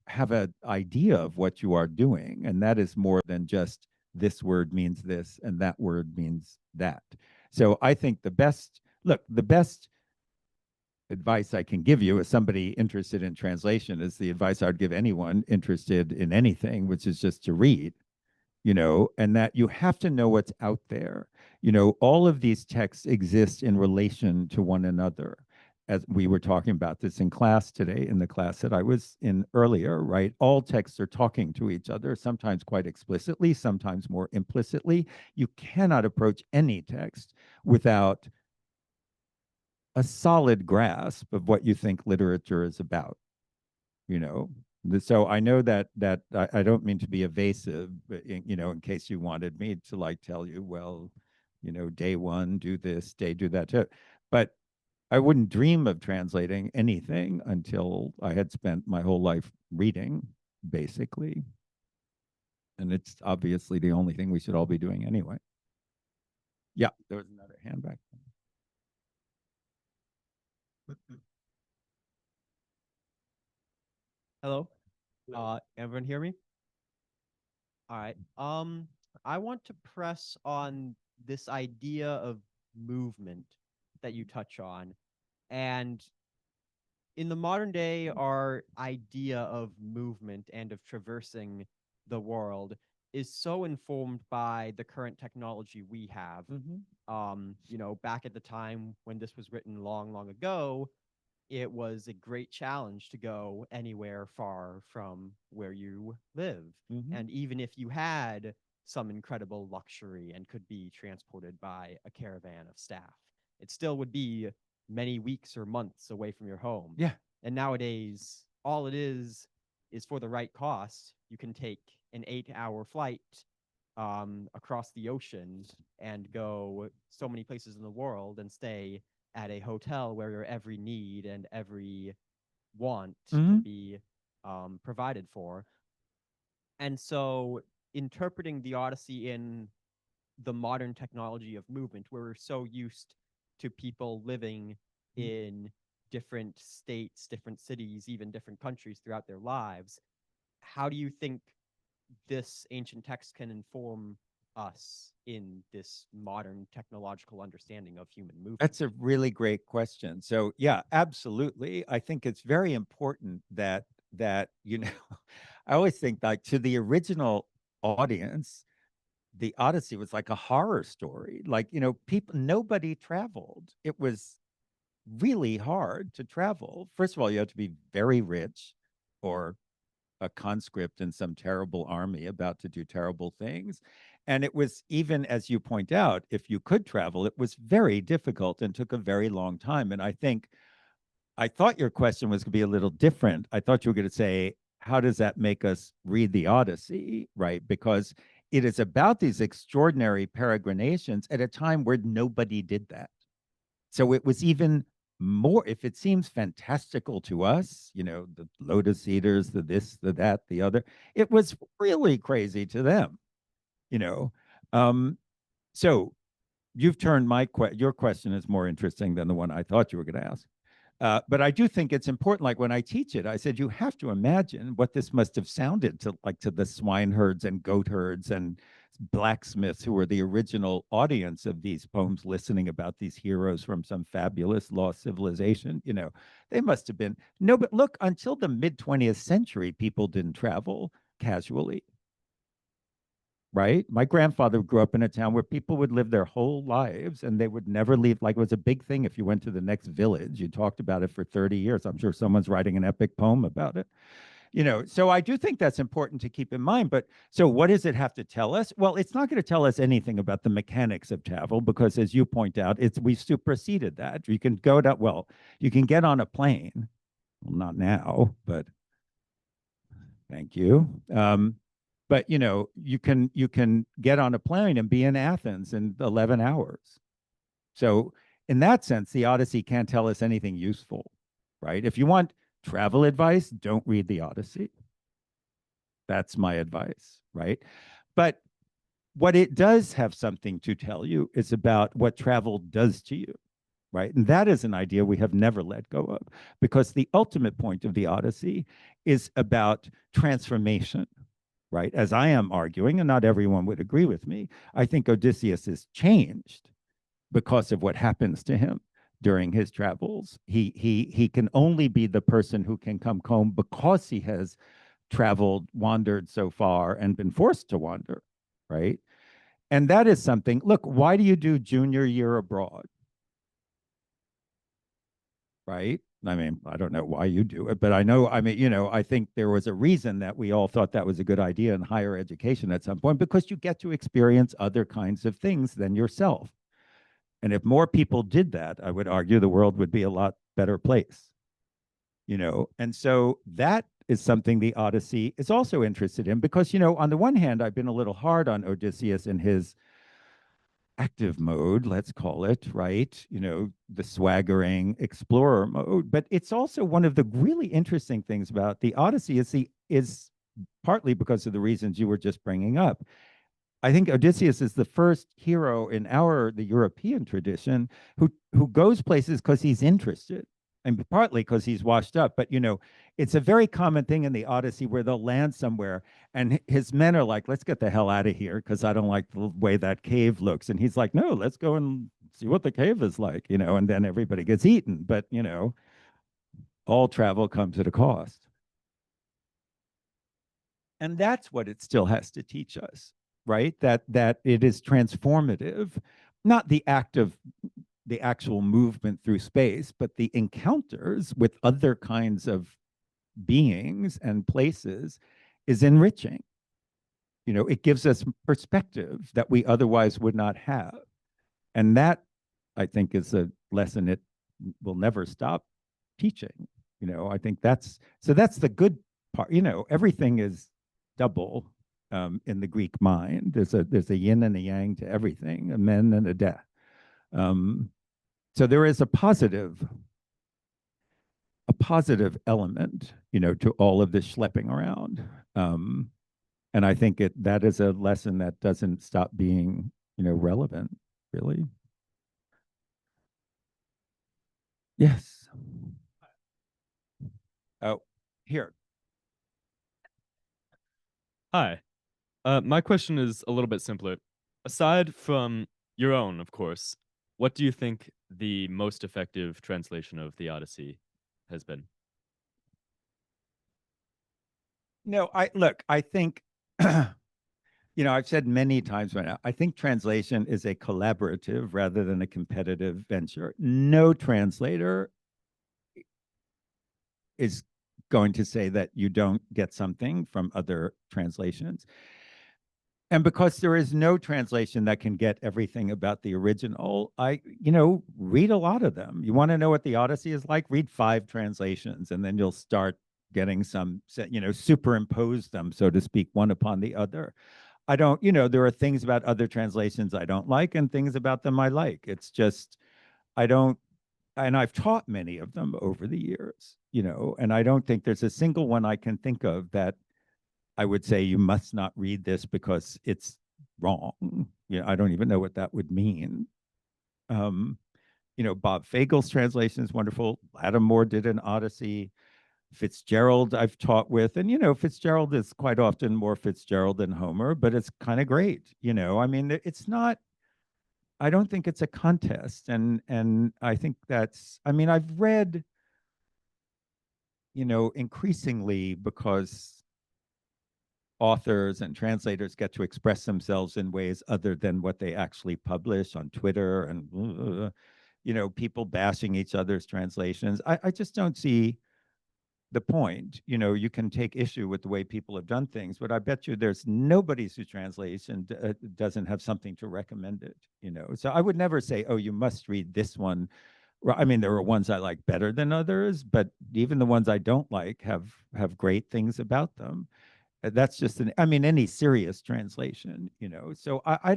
have an idea of what you are doing, and that is more than just this word means this and that word means that. So I think the best advice I can give you as somebody interested in translation is the advice I'd give anyone interested in anything, which is just to read, and that you have to know what's out there. All of these texts exist in relation to one another. As we were talking about this in class today, in the class that I was in earlier, right? All texts are talking to each other, sometimes quite explicitly, sometimes more implicitly. You cannot approach any text without a solid grasp of what you think literature is about, you know. So I know that I don't mean to be evasive, but in case you wanted me to like tell you, well, day one, do this, day do that too. But I wouldn't dream of translating anything until I had spent my whole life reading, basically. And it's obviously the only thing we should all be doing anyway. Yeah, there was another hand back. Hello. Everyone hear me? All right. I want to press on this idea of movement that you touch on. And in the modern day, our idea of movement and of traversing the world is so informed by the current technology we have. Back at the time when this was written long, long ago, it was a great challenge to go anywhere far from where you live. And even if you had some incredible luxury and could be transported by a caravan of staff, it still would be many weeks or months away from your home. Yeah. And nowadays, all it is for the right cost, you can take an 8-hour flight across the ocean and go so many places in the world and stay at a hotel where your every need and every want can be provided for. And so interpreting the Odyssey in the modern technology of movement, where we're so used to people living in different states, different cities, even different countries throughout their lives, how do you think this ancient text can inform us in this modern technological understanding of human movement? That's a really great question. So yeah, absolutely. I think it's very important that I always think like to the original audience, the Odyssey was like a horror story. Like, nobody traveled. It was really hard to travel. First of all, you have to be very rich or a conscript in some terrible army about to do terrible things. And it was, even as you point out, if you could travel, it was very difficult and took a very long time. And I thought your question was going to be a little different. I thought you were going to say, how does that make us read the Odyssey, right? Because it is about these extraordinary peregrinations at a time where nobody did that. So it was even more, if it seems fantastical to us, the lotus eaters, the this, the that, the other, it was really crazy to them, you know. So you've turned your question is more interesting than the one I thought you were going to ask. But I do think it's important. Like when I teach it, I said, you have to imagine what this must have sounded to the swineherds and goat herds and blacksmiths who were the original audience of these poems, listening about these heroes from some fabulous lost civilization. They must have been, no, but look, until the mid 20th century, people didn't travel casually. Right? My grandfather grew up in a town where people would live their whole lives and they would never leave. Like, it was a big thing if you went to the next village. You talked about it for 30 years. I'm sure someone's writing an epic poem about it. You know, so I do think that's important to keep in mind. But so what does it have to tell us? Well, it's not going to tell us anything about the mechanics of travel because, as you point out, we superseded that. You can go to, well, you can get on a plane. Well, not now, but thank you. But you know, you can get on a plane and be in Athens in 11 hours. So in that sense, the Odyssey can't tell us anything useful, right? If you want travel advice, don't read the Odyssey. That's my advice, right? But what it does have something to tell you is about what travel does to you, right? And that is an idea we have never let go of, because the ultimate point of the Odyssey is about transformation, right? As I am arguing, and not everyone would agree with me, I think Odysseus is changed because of what happens to him during his travels. He can only be the person who can come home because he has traveled, wandered so far, and been forced to wander, right? And that is something. Look, why do you do junior year abroad? Right? I mean, I don't know why you do it, but I know, I mean, you know, I think there was a reason that we all thought that was a good idea in higher education at some point, because you get to experience other kinds of things than yourself. And if more people did that, I would argue the world would be a lot better place. You know, and so that is something the Odyssey is also interested in, because, you know, on the one hand, I've been a little hard on Odysseus in his active mode, let's call it, right? You know, the swaggering explorer mode. But it's also one of the really interesting things about the Odyssey is partly because of the reasons you were just bringing up. I think Odysseus is the first hero in the European tradition who goes places because he's interested, and partly because he's washed up. But, you know, it's a very common thing in the Odyssey where they'll land somewhere and his men are like, let's get the hell out of here because I don't like the way that cave looks. And he's like, no, let's go and see what the cave is like, you know, and then everybody gets eaten. But, you know, all travel comes at a cost. And that's what it still has to teach us, right? That it is transformative, not the act of the actual movement through space, but the encounters with other kinds of beings and places is enriching. You know, it gives us perspective that we otherwise would not have. And that, I think, is a lesson it will never stop teaching. You know, I think that's the good part. You know, everything is double in the Greek mind. There's a yin and a yang to everything, a men and a death. So there is a positive element, you know, to all of this schlepping around. And I think that is a lesson that doesn't stop being, you know, relevant, really. Yes. Oh, here. Hi. My question is a little bit simpler. Aside from your own, of course, what do you think the most effective translation of the Odyssey has been? No, I think, you know, I've said many times by now, I think translation is a collaborative rather than a competitive venture. No translator is going to say that you don't get something from other translations. And because there is no translation that can get everything about the original, you know, read a lot of them. You want to know what the Odyssey is like? Read 5 translations, and then you'll start getting some, you know, superimpose them, so to speak, one upon the other. I don't, you know, there are things about other translations I don't like and things about them I like. It's just, I don't, and I've taught many of them over the years, you know, and I don't think there's a single one I can think of that I would say you must not read this because it's wrong. You know, I don't even know what that would mean. You know, Bob Fagel's translation is wonderful. Lattimore did an Odyssey. Fitzgerald I've taught with, and you know, Fitzgerald is quite often more Fitzgerald than Homer, but it's kind of great. You know, I mean, it's not. I don't think it's a contest, and I think that's. I mean, I've read, you know, increasingly because authors and translators get to express themselves in ways other than what they actually publish on Twitter and, you know, people bashing each other's translations. I just don't see the point. You know, you can take issue with the way people have done things, but I bet you there's nobody whose translation doesn't have something to recommend it, you know. So I would never say, oh, you must read this one. I mean, there are ones I like better than others, but even the ones I don't like have great things about them. That's just I mean, any serious translation, you know. So I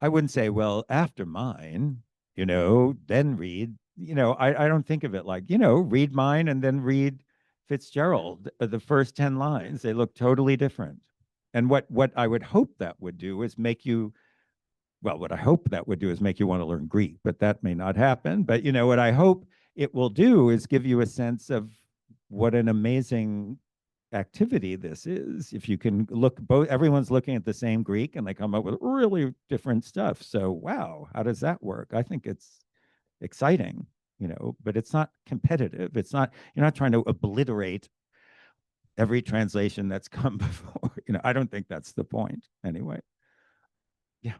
wouldn't say, well, after mine, you know, then read, you know, I don't think of it like, you know, read mine and then read Fitzgerald, the first 10 lines. They look totally different. And what I would hope that would do is make you, well, what I hope that would do is make you want to learn Greek, but that may not happen. But, you know, what I hope it will do is give you a sense of what an amazing activity this is. If you can look, both everyone's looking at the same Greek and they come up with really different stuff. So wow, how does that work? I think it's exciting, you know, but it's not competitive. It's not, you're not trying to obliterate every translation that's come before. You know, I don't think that's the point anyway. Yeah.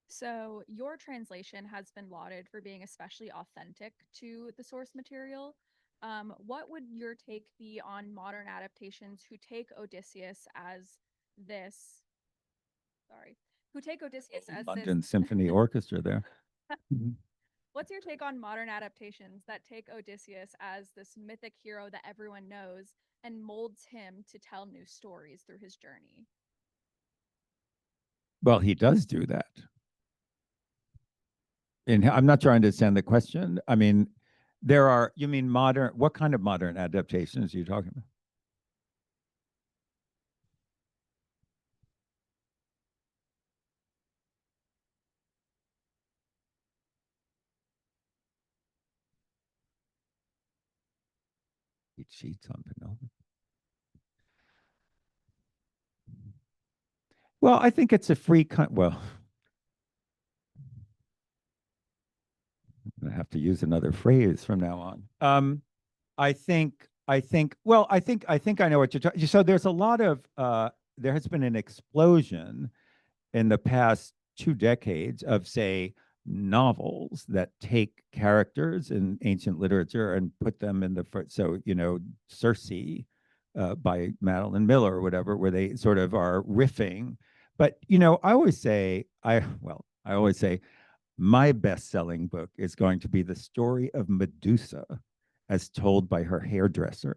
So your translation has been lauded for being especially authentic to the source material. What would your take be on modern adaptations who take Odysseus as this? Sorry, who take Odysseus as London this? Symphony Orchestra there. What's your take on modern adaptations that take Odysseus as this mythic hero that everyone knows and molds him to tell new stories through his journey? Well, he does do that. And I'm not trying to understand the question. I mean, there are, you mean modern, what kind of modern adaptations are you talking about? He cheats on Penelope. Well, I think it's a free, well, I have to use another phrase from now on. I think I know what you're talking. So there's a lot of there has been an explosion in the past 2 decades of, say, novels that take characters in ancient literature and put them in the first. So, you know, Circe by Madeline Miller or whatever, where they sort of are riffing. But, you know, I always say, my best-selling book is going to be the story of Medusa as told by her hairdresser.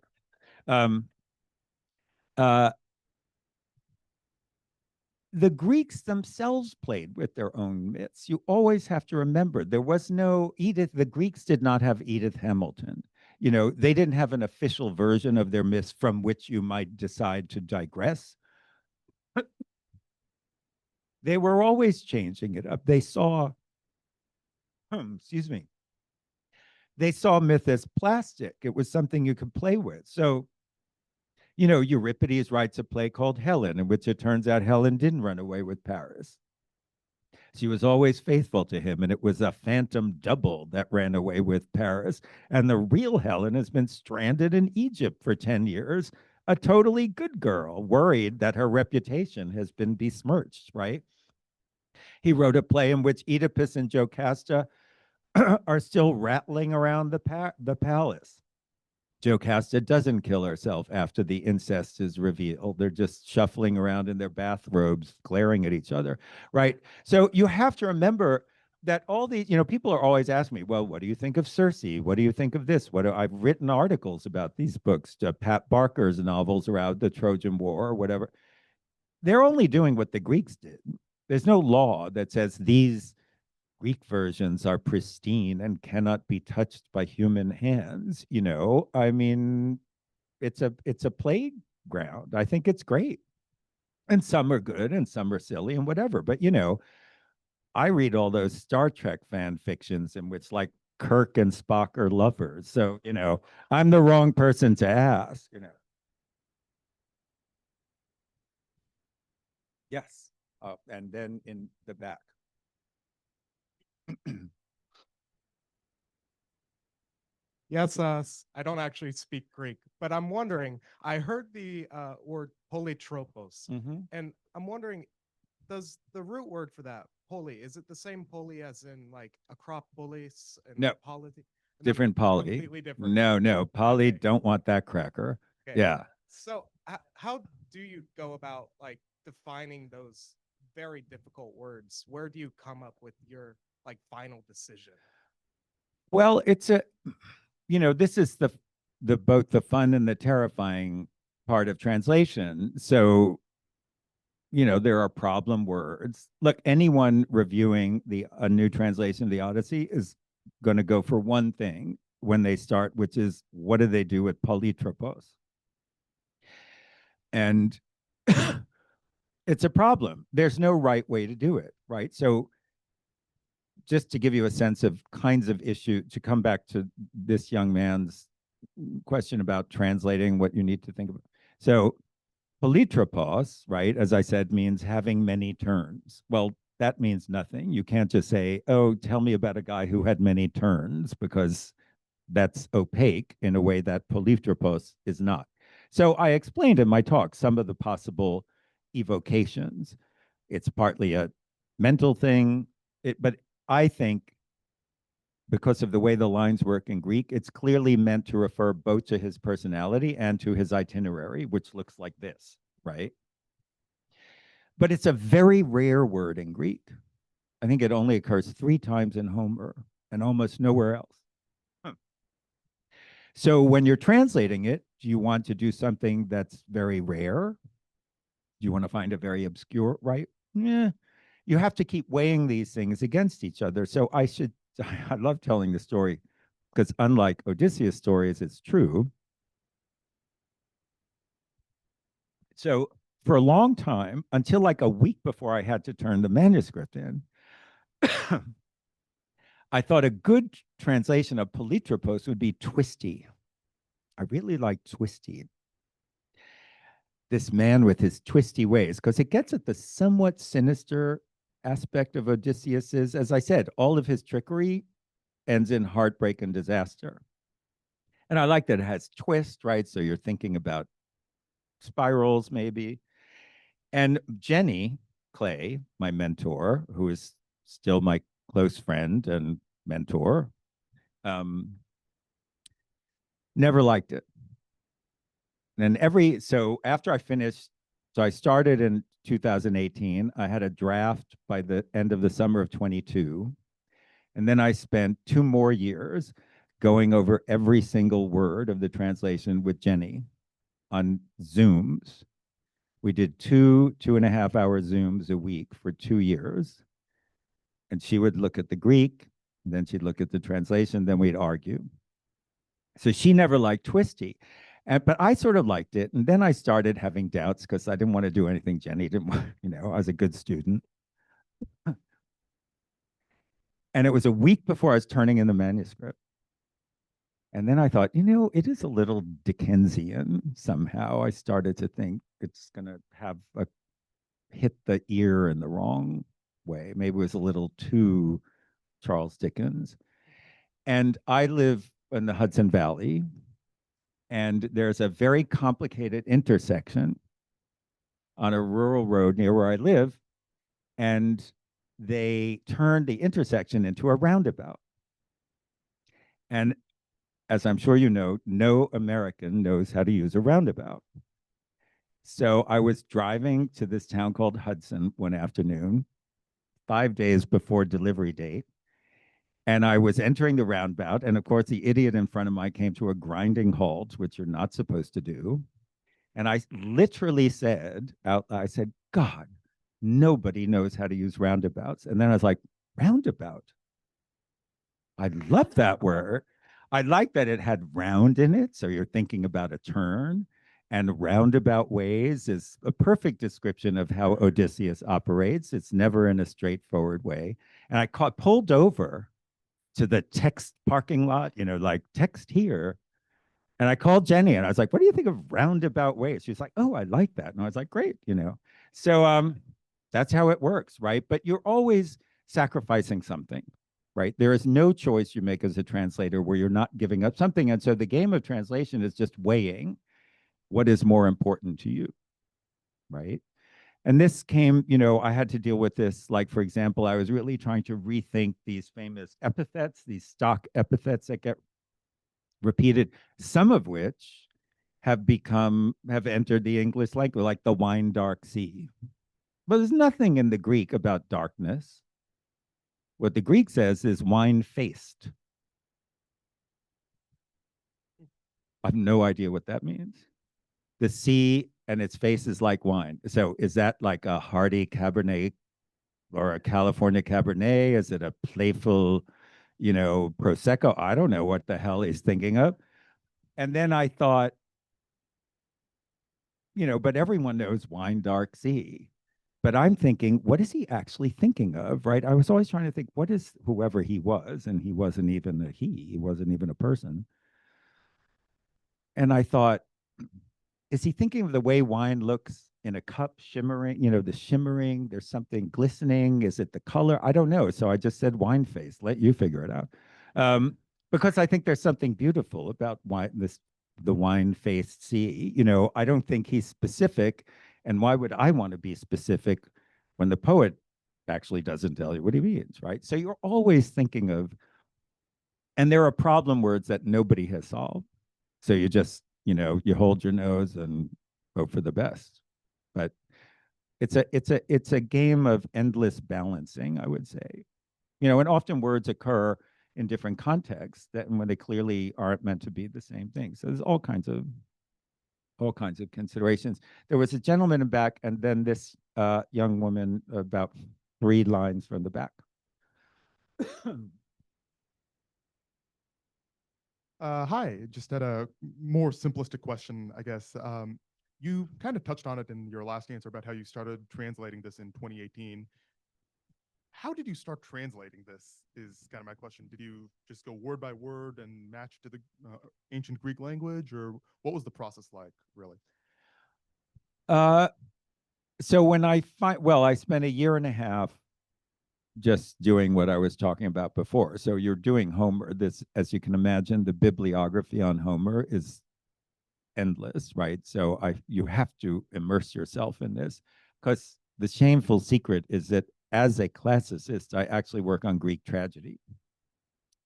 The Greeks themselves played with their own myths. You always have to remember there was no Edith. The Greeks did not have Edith Hamilton. You know, they didn't have an official version of their myths from which you might decide to digress. They were always changing it up. They saw, excuse me, they saw myth as plastic. It was something you could play with. So, you know, Euripides writes a play called Helen, in which it turns out Helen didn't run away with Paris. She was always faithful to him, and it was a phantom double that ran away with Paris. And the real Helen has been stranded in Egypt for 10 years, a totally good girl, worried that her reputation has been besmirched, right? He wrote a play in which Oedipus and Jocasta are still rattling around the palace. Jocasta doesn't kill herself after the incest is revealed. They're just shuffling around in their bathrobes, glaring at each other, right? So you have to remember that all these, you know, people are always asking me, well, what do you think of Circe? What do you think of this? I've written articles about these books, Pat Barker's novels around the Trojan War or whatever. They're only doing what the Greeks did. There's no law that says these Greek versions are pristine and cannot be touched by human hands. You know, I mean, it's a playground. I think it's great. And some are good and some are silly and whatever. But, you know, I read all those Star Trek fan fictions in which like Kirk and Spock are lovers. So, you know, I'm the wrong person to ask, you know. Yes. And then in the back. Yes, I don't actually speak Greek, but I'm wondering, I heard the word polytropos, Mm-hmm. and I'm wondering, does the root word for that, pulley. Is it the same pulley as in like Acropolis and No. Polity? Different poly. Completely different. No, poly Okay. don't want that cracker. Okay. Yeah. So how do you go about like defining those very difficult words? Where do you come up with your like final decision? Well, it's this is the both the fun and the terrifying part of translation. So, there are problem words. Look, anyone reviewing a new translation of the Odyssey is going to go for one thing when they start, which is what do they do with polytropos? And it's a problem. There's no right way to do it, right? So just to give you a sense of kinds of issue, to come back to this young man's question about translating what you need to think about. So polytropos, right, as I said, means having many turns. Well, that means nothing. You can't just say, oh, tell me about a guy who had many turns, because that's opaque in a way that polytropos is not. So I explained in my talk some of the possible evocations. It's partly a mental thing, but I think because of the way the lines work in Greek, it's clearly meant to refer both to his personality and to his itinerary, which looks like this, right? But it's a very rare word in Greek. I think it only occurs 3 times in Homer and almost nowhere else. So when you're translating it, do you want to do something that's very rare? Do you want to find a very obscure, right? Yeah. You have to keep weighing these things against each other. So I love telling the story because unlike Odysseus stories, it's true. So for a long time, until like a week before I had to turn the manuscript in, I thought a good translation of polytropos would be twisty. I really like twisty. This man with his twisty ways, because it gets at the somewhat sinister aspect of Odysseus's. As I said, all of his trickery ends in heartbreak and disaster. And I like that it has twist, right? So you're thinking about spirals, maybe. And Jenny Clay, my mentor, who is still my close friend and mentor, never liked it. And so after I finished, so I started in 2018. I had a draft by the end of the summer of 22. And then I spent 2 more years going over every single word of the translation with Jenny on Zooms. We did 2.5-hour Zooms a week for 2 years. And she would look at the Greek, and then she'd look at the translation, then we'd argue. So she never liked twisty. But I sort of liked it. And then I started having doubts because I didn't want to do anything Jenny didn't want, I was a good student. And it was a week before I was turning in the manuscript. And then I thought, it is a little Dickensian somehow. I started to think it's going to hit the ear in the wrong way. Maybe it was a little too Charles Dickens. And I live in the Hudson Valley, and there's a very complicated intersection on a rural road near where I live, and they turned the intersection into a roundabout. And as I'm sure you know, no American knows how to use a roundabout. So I was driving to this town called Hudson one afternoon, 5 days before delivery date. And I was entering the roundabout. And of course, the idiot in front of me came to a grinding halt, which you're not supposed to do. And I literally said, I said, God, nobody knows how to use roundabouts. And then I was like, roundabout. I love that word. I like that it had round in it. So you're thinking about a turn. And roundabout ways is a perfect description of how Odysseus operates. It's never in a straightforward way. And I pulled over to the text parking lot, like text here. And I called Jenny and I was like, what do you think of roundabout ways? She was like, oh, I like that. And I was like, great, So that's how it works, right? But you're always sacrificing something, right? There is no choice you make as a translator where you're not giving up something. And so the game of translation is just weighing what is more important to you, right? And this came, I had to deal with this. Like, for example, I was really trying to rethink these famous epithets, these stock epithets that get repeated, some of which have entered the English language, like the wine dark sea. But there's nothing in the Greek about darkness. What the Greek says is wine faced. I have no idea what that means. The sea and its face is like wine. So is that like a hearty Cabernet or a California Cabernet? Is it a playful, Prosecco? I don't know what the hell he's thinking of. And then I thought, but everyone knows wine dark sea. But I'm thinking, what is he actually thinking of, right? I was always trying to think, what is whoever he was? And he wasn't even he wasn't even a person. And I thought, is he thinking of the way wine looks in a cup, shimmering, the shimmering, there's something glistening? Is it the color? I don't know. So I just said wine face, let you figure it out. Because I think there's something beautiful about the wine faced sea. I don't think he's specific. And why would I want to be specific when the poet actually doesn't tell you what he means, right? So you're always thinking of, and there are problem words that nobody has solved. So you just, you hold your nose and hope for the best. But it's a game of endless balancing, I would say. And often words occur in different contexts that when they clearly aren't meant to be the same thing. So there's all kinds of considerations. There was a gentleman in back, and then this young woman about 3 lines from the back. Hi, just had a more simplistic question, I guess. You kind of touched on it in your last answer about how you started translating this in 2018. How did you start translating this is kind of my question. Did you just go word by word and match to the ancient Greek language, or what was the process like, really? So when I spent a year and a half just doing what I was talking about before. So you're doing Homer. This, as you can imagine, the bibliography on Homer is endless, right? So you have to immerse yourself in this, because the shameful secret is that as a classicist, I actually work on Greek tragedy.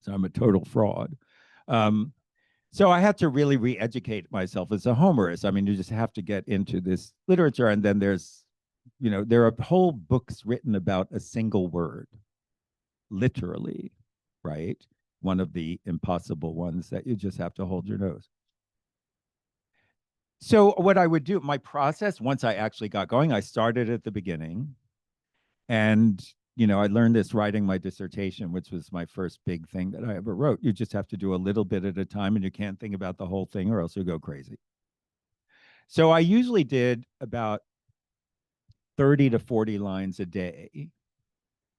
So I'm a total fraud. So I had to really re-educate myself as a Homerist. I mean, you just have to get into this literature, and then there are whole books written about a single word, literally, right? One of the impossible ones that you just have to hold your nose. So what I would do, my process, once I actually got going, I started at the beginning. And, I learned this writing my dissertation, which was my first big thing that I ever wrote. You just have to do a little bit at a time, and you can't think about the whole thing or else you go crazy. So I usually did about 30 to 40 lines a day.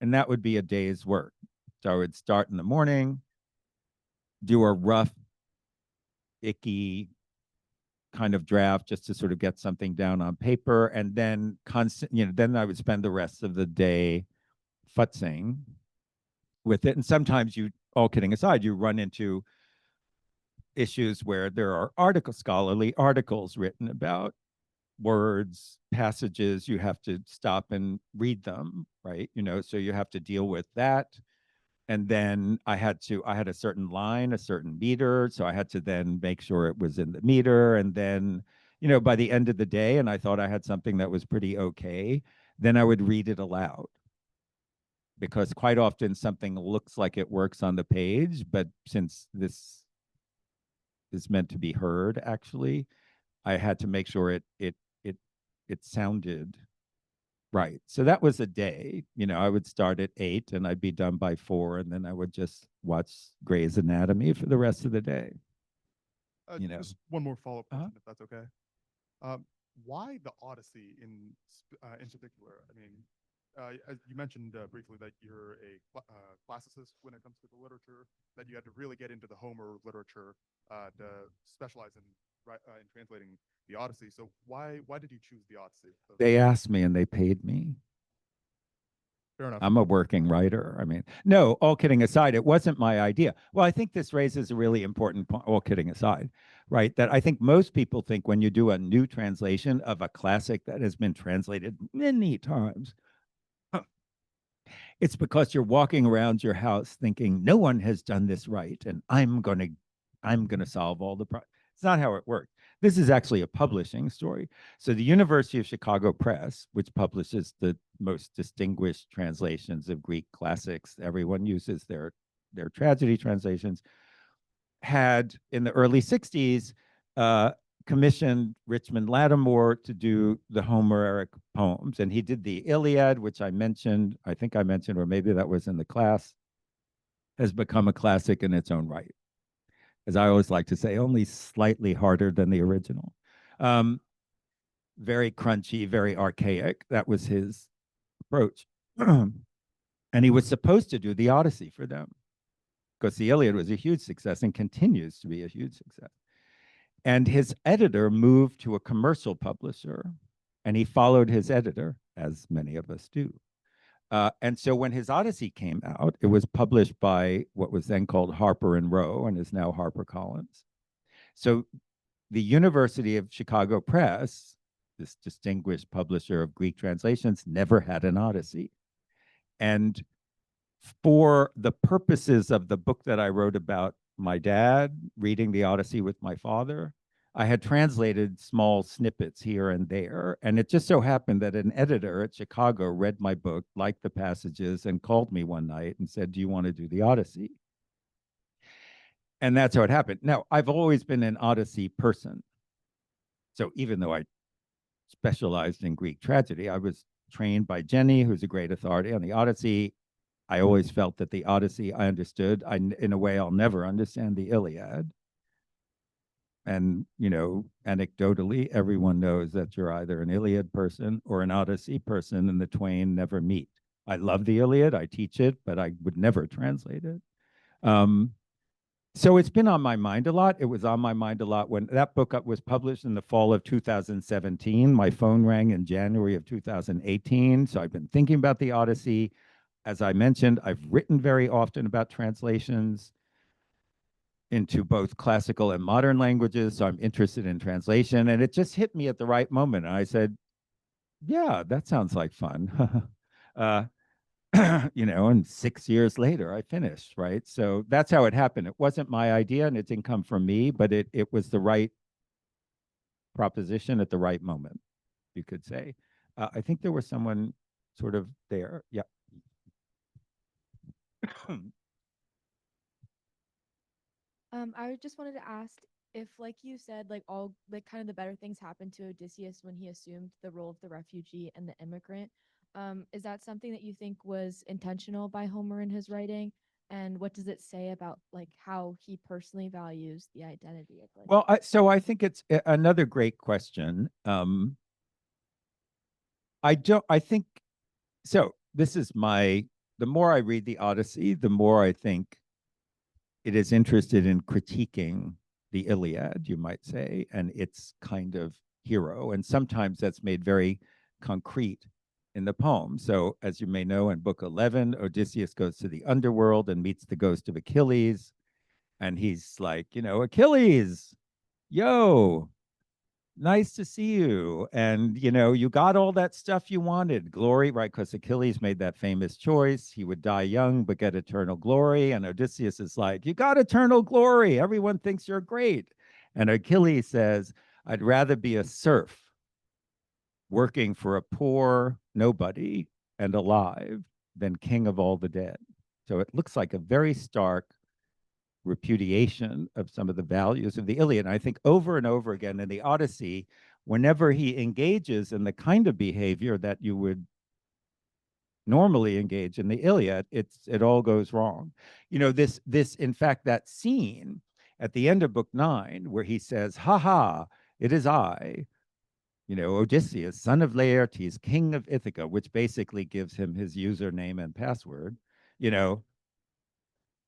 And that would be a day's work. So I would start in the morning, do a rough, icky kind of draft just to sort of get something down on paper, and then then I would spend the rest of the day futzing with it. And sometimes all kidding aside, you run into issues where there are scholarly articles written about words, passages. You have to stop and read them, right? So you have to deal with that. And then I had a certain line, a certain meter. So I had to then make sure it was in the meter. And then, by the end of the day, and I thought I had something that was pretty okay, then I would read it aloud. Because quite often something looks like it works on the page, but since this is meant to be heard, actually, I had to make sure it sounded right. So that was a day. I would start at 8 and I'd be done by 4, and then I would just watch Grey's Anatomy for the rest of the day. Just one more follow-up question, if that's okay. Why the Odyssey in particular? I mean, as you mentioned briefly that you're a classicist when it comes to the literature, that you had to really get into the Homer literature to specialize in translating the Odyssey. So why did you choose the Odyssey? They asked me and they paid me. Fair enough. I'm a working writer. I mean, no, all kidding aside, it wasn't my idea. Well, I think this raises a really important point, all kidding aside, right? That I think most people think when you do a new translation of a classic that has been translated many times, it's because you're walking around your house thinking no one has done this right, and I'm gonna solve all the problems. It's not how it works. This is actually a publishing story. So the University of Chicago Press, which publishes the most distinguished translations of Greek classics, everyone uses their tragedy translations, had in the early 60s commissioned Richmond Lattimore to do the Homeric poems. And he did the Iliad, which I think I mentioned, or maybe that was in the class, has become a classic in its own right. As I always like to say, only slightly harder than the original. Very crunchy, very archaic. That was his approach. And he was supposed to do the Odyssey for them because the Iliad was a huge success and continues to be a huge success. And his editor moved to a commercial publisher, and he followed his editor, as many of us do. And so when his Odyssey came out, it was published by what was then called Harper and Row and is now HarperCollins. So the University of Chicago Press, this distinguished publisher of Greek translations, never had an Odyssey. And for the purposes of the book that I wrote about my dad reading the Odyssey with my father, I had translated small snippets here and there. And it just so happened that an editor at Chicago read my book, liked the passages, and called me one night and said, "Do you want to do the Odyssey?" And that's how it happened. Now, I've always been an Odyssey person. So even though I specialized in Greek tragedy, I was trained by Jenny, who's a great authority on the Odyssey. I always felt that the Odyssey I understood. In a way, I'll never understand the Iliad. And, anecdotally, everyone knows that you're either an Iliad person or an Odyssey person, and the twain never meet. I love the Iliad. I teach it, but I would never translate it. So it's been on my mind a lot. It was on my mind a lot when that book was published in the fall of 2017. My phone rang in January of 2018. So I've been thinking about the Odyssey. As I mentioned, I've written very often about translations into both classical and modern languages. So I'm interested in translation. And it just hit me at the right moment. And I said, yeah, that sounds like fun. And 6 years later, I finished, right? So that's how it happened. It wasn't my idea and it didn't come from me, but it was the right proposition at the right moment, you could say. I think there was someone sort of there. Yeah. I just wanted to ask if, like you said, like all like kind of the better things happened to Odysseus when he assumed the role of the refugee and the immigrant. Is that something that you think was intentional by Homer in his writing? And what does it say about like how he personally values the identity of like? Well, so I think it's another great question. I think so. This is the more I read the Odyssey, the more I think it is interested in critiquing the Iliad, you might say, and its kind of hero. And sometimes that's made very concrete in the poem. So as you may know, in book 11, Odysseus goes to the underworld and meets the ghost of Achilles. And he's like, Achilles, yo, nice to see you. And, you got all that stuff you wanted, glory, right? Because Achilles made that famous choice. He would die young, but get eternal glory. And Odysseus is like, you got eternal glory. Everyone thinks you're great. And Achilles says, I'd rather be a serf working for a poor nobody and alive than king of all the dead. So it looks like a very stark repudiation of some of the values of the Iliad. And I think over and over again in the Odyssey, whenever he engages in the kind of behavior that you would normally engage in the Iliad, it all goes wrong. This in fact, that scene at the end of book 9 where he says, "Ha ha, it is I, Odysseus, son of Laertes, king of Ithaca," which basically gives him his username and password,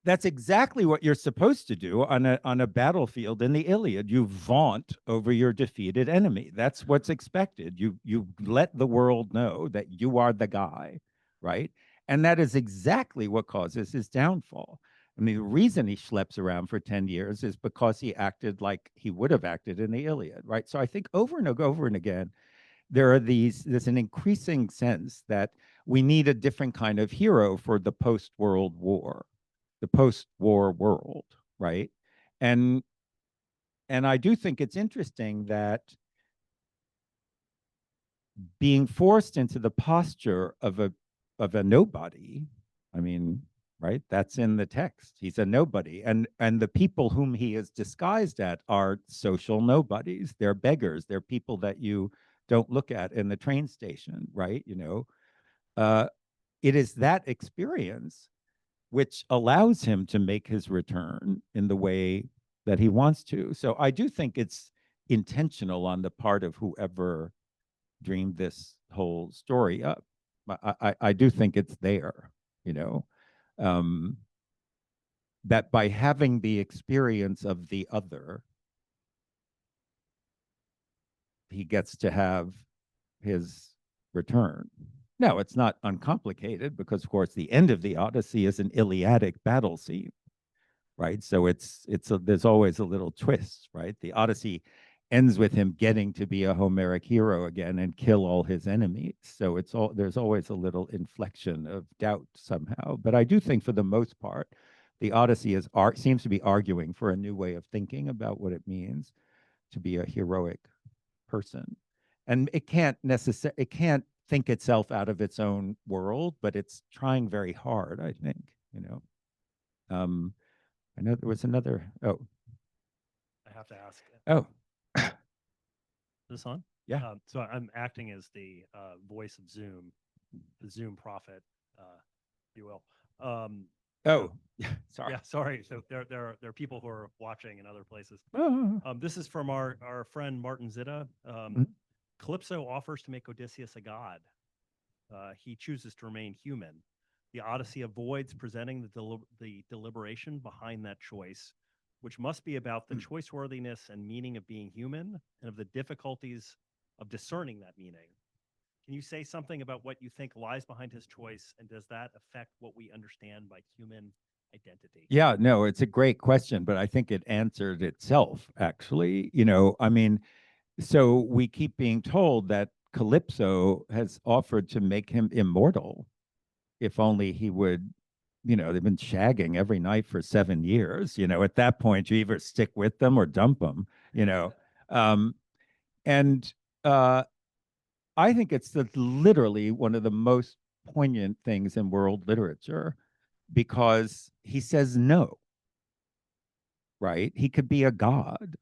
that's exactly what you're supposed to do on a battlefield in the Iliad. You vaunt over your defeated enemy. That's what's expected. You let the world know that you are the guy, right? And that is exactly what causes his downfall. I mean, the reason he schleps around for 10 years is because he acted like he would have acted in the Iliad, right? So I think over and over and again, there's an increasing sense that we need a different kind of hero for the post-World War, the post-war world, right? And I do think it's interesting that being forced into the posture of a nobody, I mean, right? That's in the text. He's a nobody. And the people whom he is disguised at are social nobodies. They're beggars. They're people that you don't look at in the train station, right? You know, it is that experience which allows him to make his return in the way that he wants to. So I do think it's intentional on the part of whoever dreamed this whole story up. I do think it's there, you know, that by having the experience of the other, he gets to have his return. No, it's not uncomplicated because, of course, the end of the Odyssey is an Iliadic battle scene, right? So there's always a little twist, right? The Odyssey ends with him getting to be a Homeric hero again and kill all his enemies. So there's always a little inflection of doubt somehow. But I do think for the most part, the Odyssey seems to be arguing for a new way of thinking about what it means to be a heroic person. And it can't think itself out of its own world, but it's trying very hard, I think, you know. I know there was another, oh. I have to ask. Oh. Is this on? Yeah. So I'm acting as the voice of Zoom, the Zoom prophet, if you will. Oh, sorry. Yeah, sorry. So there are people who are watching in other places. Oh. This is from our friend Martin Zitta. Mhm. Calypso offers to make Odysseus a god. He chooses to remain human. The Odyssey avoids presenting the deliberation behind that choice, which must be about the choice-worthiness and meaning of being human and of the difficulties of discerning that meaning. Can you say something about what you think lies behind his choice, and does that affect what we understand by human identity? Yeah, no, it's a great question, but I think it answered itself, actually. You know, I mean, so we keep being told that Calypso has offered to make him immortal if only he would, you know, they've been shagging every night for 7 years. You know, at that point, you either stick with them or dump them, you know. And I think it's literally one of the most poignant things in world literature because he says no, right? He could be a god.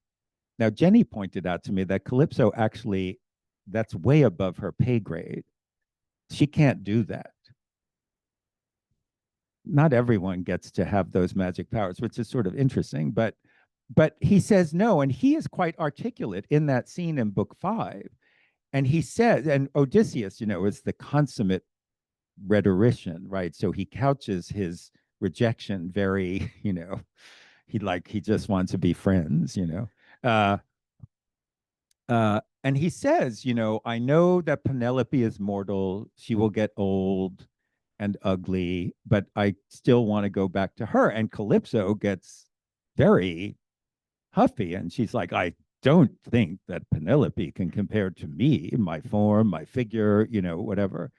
Now, Jenny pointed out to me that Calypso actually, that's way above her pay grade. She can't do that. Not everyone gets to have those magic powers, which is sort of interesting, but he says no, and he is quite articulate in that scene in book 5. And he says, and Odysseus, you know, is the consummate rhetorician, right? So he couches his rejection very, you know, he just wants to be friends, you know. And he says, you know, I know that Penelope is mortal. She will get old and ugly, but I still want to go back to her. And Calypso gets very huffy, and she's like, I don't think that Penelope can compare to me, my form, my figure, you know, whatever.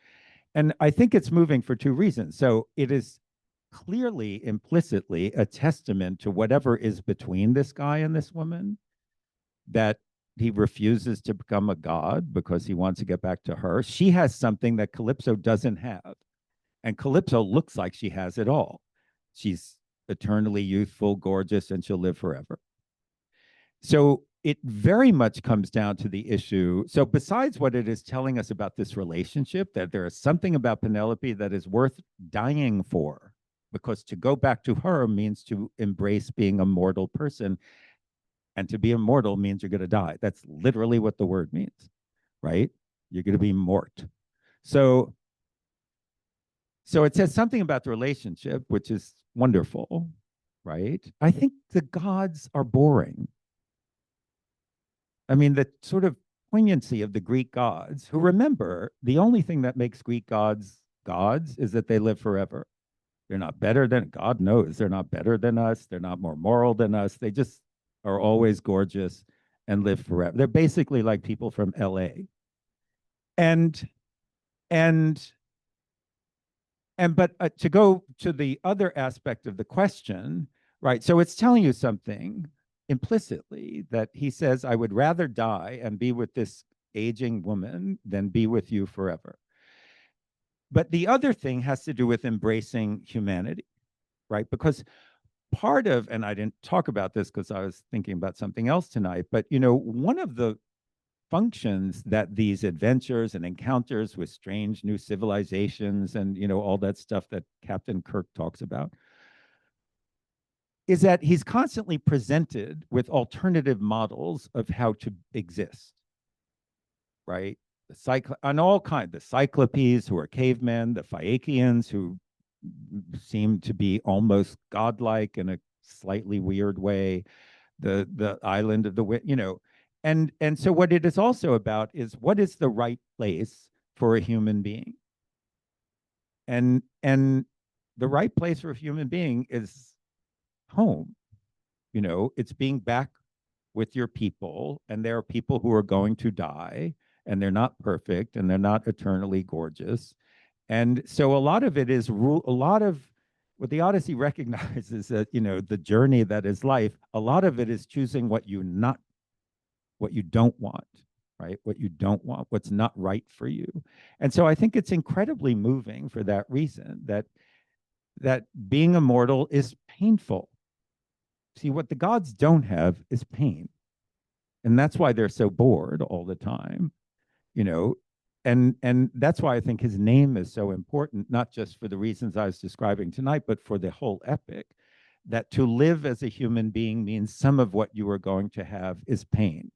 And I think it's moving for 2 reasons. So it is clearly, implicitly, a testament to whatever is between this guy and this woman, that he refuses to become a god because he wants to get back to her. She has something that Calypso doesn't have. And Calypso looks like she has it all. She's eternally youthful, gorgeous, and she'll live forever. So it very much comes down to the issue. So besides what it is telling us about this relationship, that there is something about Penelope that is worth dying for, because to go back to her means to embrace being a mortal person. And to be immortal means you're going to die. That's literally what the word means, right? You're going to be mort. So it says something about the relationship, which is wonderful, right? I think the gods are boring. I mean, the sort of poignancy of the Greek gods, who, remember, the only thing that makes Greek gods gods is that they live forever. They're not better than, God knows, they're not better than us. They're not more moral than us. They just are always gorgeous and live forever. They're basically like people from LA. And but to go to the other aspect of the question, right? So it's telling you something implicitly that he says, I would rather die and be with this aging woman than be with you forever. But the other thing has to do with embracing humanity, right? Because part of, and I didn't talk about this because I was thinking about something else tonight, but you know, one of the functions that these adventures and encounters with strange new civilizations and you know all that stuff that Captain Kirk talks about is that he's constantly presented with alternative models of how to exist, right? On all kinds, the Cyclopes who are cavemen, the Phaeacians who seem to be almost godlike in a slightly weird way, the island of the, you know, and so what it is also about is what is the right place for a human being, and the right place for a human being is home. You know, it's being back with your people, and there are people who are going to die, and they're not perfect, and they're not eternally gorgeous, and so a lot of it is a lot of what the Odyssey recognizes that, you know, the journey that is life, a lot of it is choosing what you don't want, right? What you don't want, what's not right for you. And so I think it's incredibly moving for that reason, that being immortal is painful. See, what the gods don't have is pain. And that's why they're so bored all the time, you know, and that's why I think his name is so important, not just for the reasons I was describing tonight, but for the whole epic, that to live as a human being means some of what you are going to have is pain,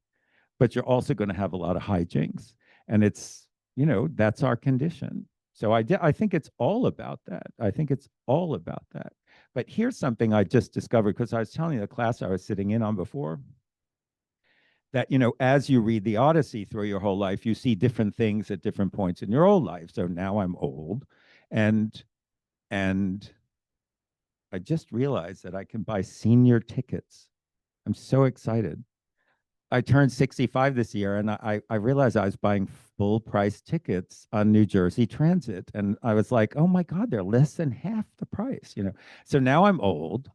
but you're also going to have a lot of hijinks. And it's, you know, that's our condition. So I think it's all about that. I think it's all about that. But here's something I just discovered, because I was telling you the class I was sitting in on before, that, you know, as you read the Odyssey through your whole life, you see different things at different points in your old life. So now I'm old, and I just realized that I can buy senior tickets. I'm so excited. I turned 65 this year, and I realized I was buying full price tickets on New Jersey Transit. And I was like, oh my God, they're less than half the price, you know? So now I'm old.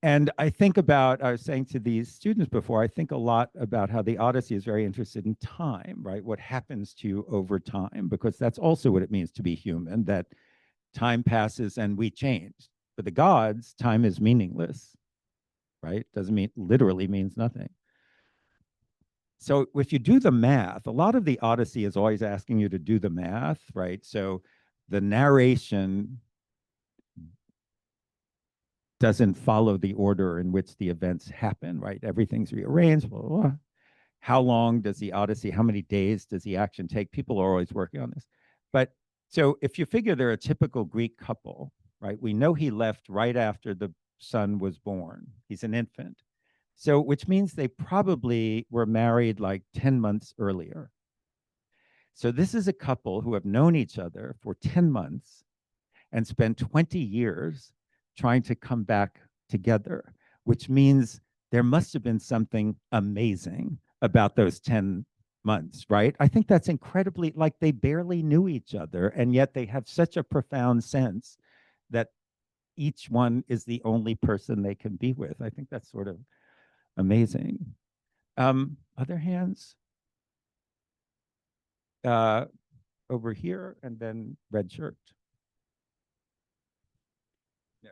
And I think about, I was saying to these students before, I think a lot about how the Odyssey is very interested in time, right? What happens to you over time, because that's also what it means to be human, that time passes and we change. For the gods, time is meaningless, right? Doesn't mean, literally means nothing. So if you do the math, a lot of the Odyssey is always asking you to do the math, right? So the narration doesn't follow the order in which the events happen, right? Everything's rearranged, blah, blah, blah. How long does the Odyssey, how many days does the action take? People are always working on this. But so if you figure they're a typical Greek couple, right? We know he left right after the son was born. He's an infant. So, which means they probably were married like 10 months earlier. So this is a couple who have known each other for 10 months and spent 20 years trying to come back together, which means there must have been something amazing about those 10 months, right? I think that's incredibly, like they barely knew each other, and yet they have such a profound sense that each one is the only person they can be with. I think that's sort of amazing. Other hands? Over here, and then red shirt. No.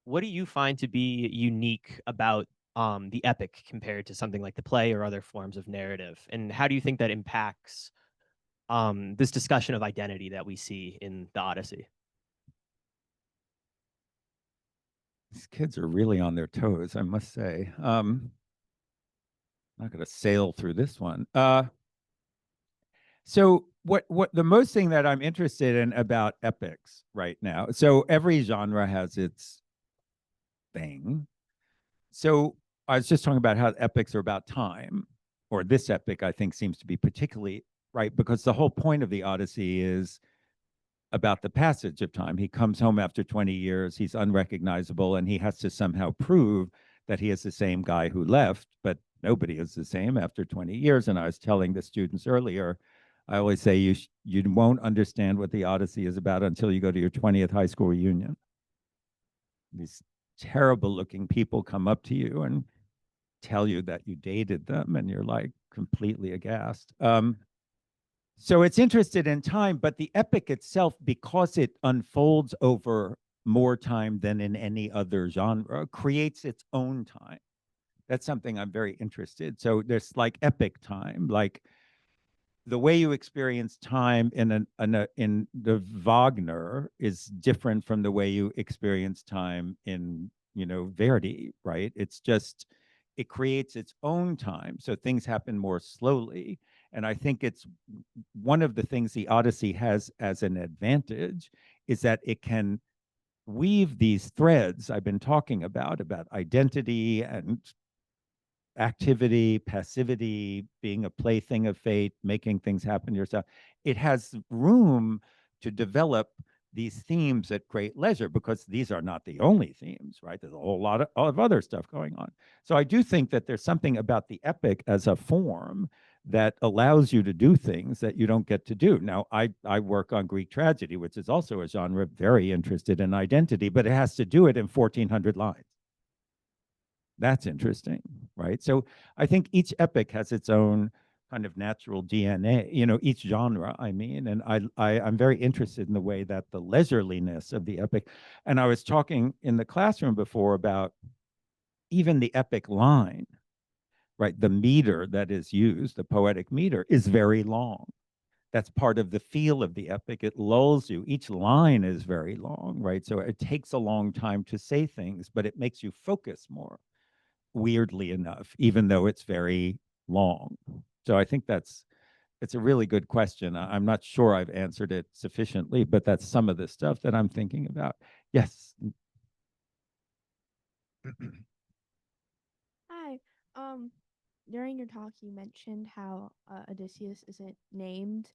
What do you find to be unique about the epic compared to something like the play or other forms of narrative? And how do you think that impacts this discussion of identity that we see in the Odyssey? These kids are really on their toes, I must say. I'm not going to sail through this one. So what the most thing that I'm interested in about epics right now, so every genre has its thing. So I was just talking about how epics are about time, or this epic I think seems to be particularly right? Because the whole point of the Odyssey is about the passage of time. He comes home after 20 years, he's unrecognizable, and he has to somehow prove that he is the same guy who left, but nobody is the same after 20 years. And I was telling the students earlier, I always say you won't understand what the Odyssey is about until you go to your 20th high school reunion. These terrible looking people come up to you and tell you that you dated them, and you're like completely aghast. So it's interested in time, but the epic itself, because it unfolds over more time than in any other genre, creates its own time. That's something I'm very interested. So there's like epic time, like the way you experience time in the Wagner is different from the way you experience time in, Verdi, right? It's just, it creates its own time. So things happen more slowly. And I think it's one of the things the Odyssey has as an advantage is that it can weave these threads I've been talking about identity and activity, passivity, being a plaything of fate, making things happen to yourself. It has room to develop these themes at great leisure, because these are not the only themes, right? There's a whole lot of other stuff going on. So I do think that there's something about the epic as a form that allows you to do things that you don't get to do. Now, I work on Greek tragedy, which is also a genre very interested in identity, but it has to do it in 1,400 lines. That's interesting, right? So I think each epic has its own kind of natural DNA, each genre, I mean, and I'm very interested in the way that the leisureliness of the epic, and I was talking in the classroom before about even the epic line, right? The meter that is used, the poetic meter, is very long. That's part of the feel of the epic. It lulls you. Each line is very long, right? So it takes a long time to say things, but it makes you focus more, weirdly enough, even though it's very long. So I think it's a really good question. I'm not sure I've answered it sufficiently, but that's some of the stuff that I'm thinking about. Yes. Hi. During your talk, you mentioned how Odysseus isn't named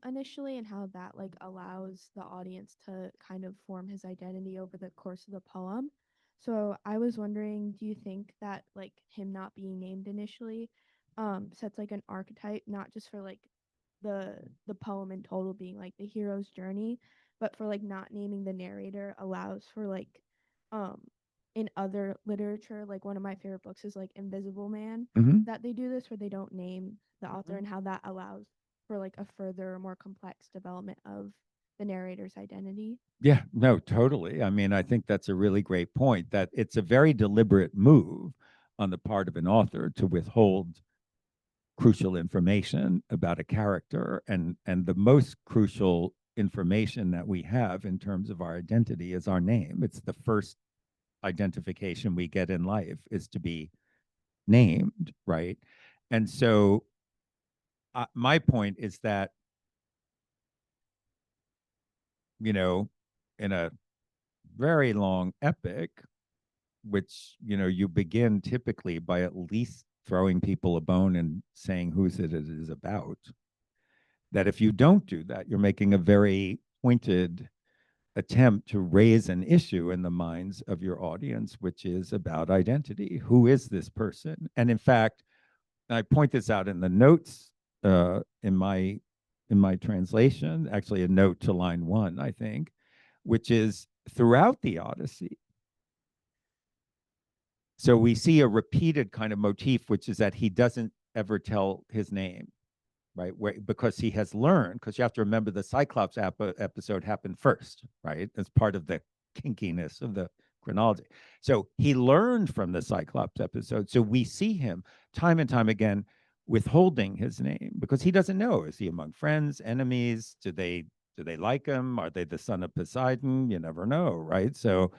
initially, and how that like allows the audience to kind of form his identity over the course of the poem. So I was wondering, do you think that like him not being named initially sets like an archetype, not just for like the poem in total being like the hero's journey, but for like not naming the narrator allows for like um in other literature, like one of my favorite books is like Invisible Man, Mhm. that they do this where they don't name the author, and how that allows for like a further, more complex development of the narrator's identity. Yeah, no, totally. I mean, I think that's a really great point, that it's a very deliberate move on the part of an author to withhold crucial information about a character, and the most crucial information that we have in terms of our identity is our name. It's the first identification we get in life, is to be named, right? And so my point is that, in a very long epic, which, you begin typically by at least throwing people a bone and saying whose it is about, that if you don't do that, you're making a very pointed attempt to raise an issue in the minds of your audience, which is about identity. Who is this person? And in fact, I point this out in the notes in my translation, actually a note to line 1, I think, which is throughout the Odyssey. So we see a repeated kind of motif, which is that he doesn't ever tell his name, right? Because he has learned, because you have to remember the Cyclops episode happened first, right? As part of the kinkiness of the chronology. So he learned from the Cyclops episode. So we see him time and time again withholding his name, because he doesn't know. Is he among friends, enemies? Do they like him? Are they the son of Poseidon? You never know, right? So,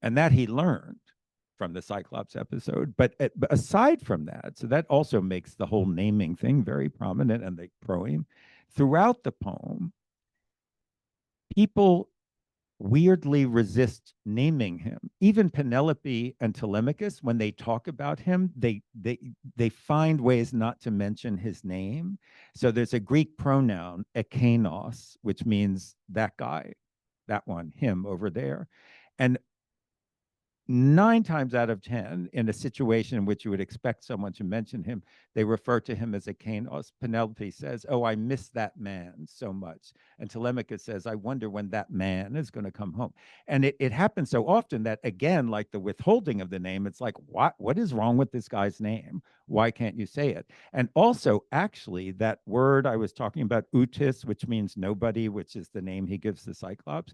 and that he learned from the Cyclops episode. But aside from that, so that also makes the whole naming thing very prominent, and the proem. Throughout the poem, people weirdly resist naming him. Even Penelope and Telemachus, when they talk about him, they find ways not to mention his name. So there's a Greek pronoun, ekainos, which means that guy, that one, him over there. And 9 times out of 10, in a situation in which you would expect someone to mention him, they refer to him as ekainos. Penelope says, "Oh, I miss that man so much." And Telemachus says, "I wonder when that man is going to come home." And it happens so often that, again, like the withholding of the name, it's like, what is wrong with this guy's name? Why can't you say it? And also, actually, that word I was talking about, utis, which means nobody, which is the name he gives the Cyclops,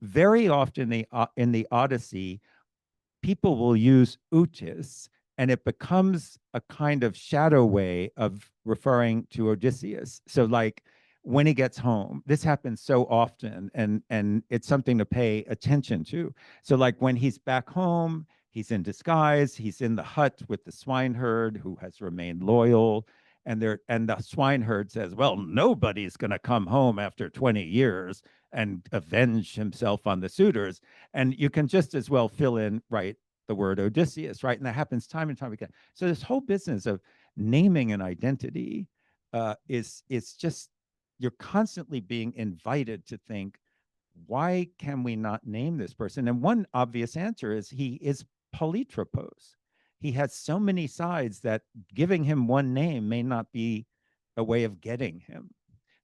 very often in the Odyssey, people will use utis, and it becomes a kind of shadow way of referring to Odysseus. So like when he gets home, this happens so often, and it's something to pay attention to. So like when he's back home, he's in disguise, he's in the hut with the swineherd who has remained loyal. And the swineherd says, "Well, nobody's going to come home after 20 years and avenge himself on the suitors." And you can just as well fill in, right, the word Odysseus, right? And that happens time and time again. So this whole business of naming an identity is just, you're constantly being invited to think, why can we not name this person? And one obvious answer is he is polytropos. He has so many sides that giving him one name may not be a way of getting him.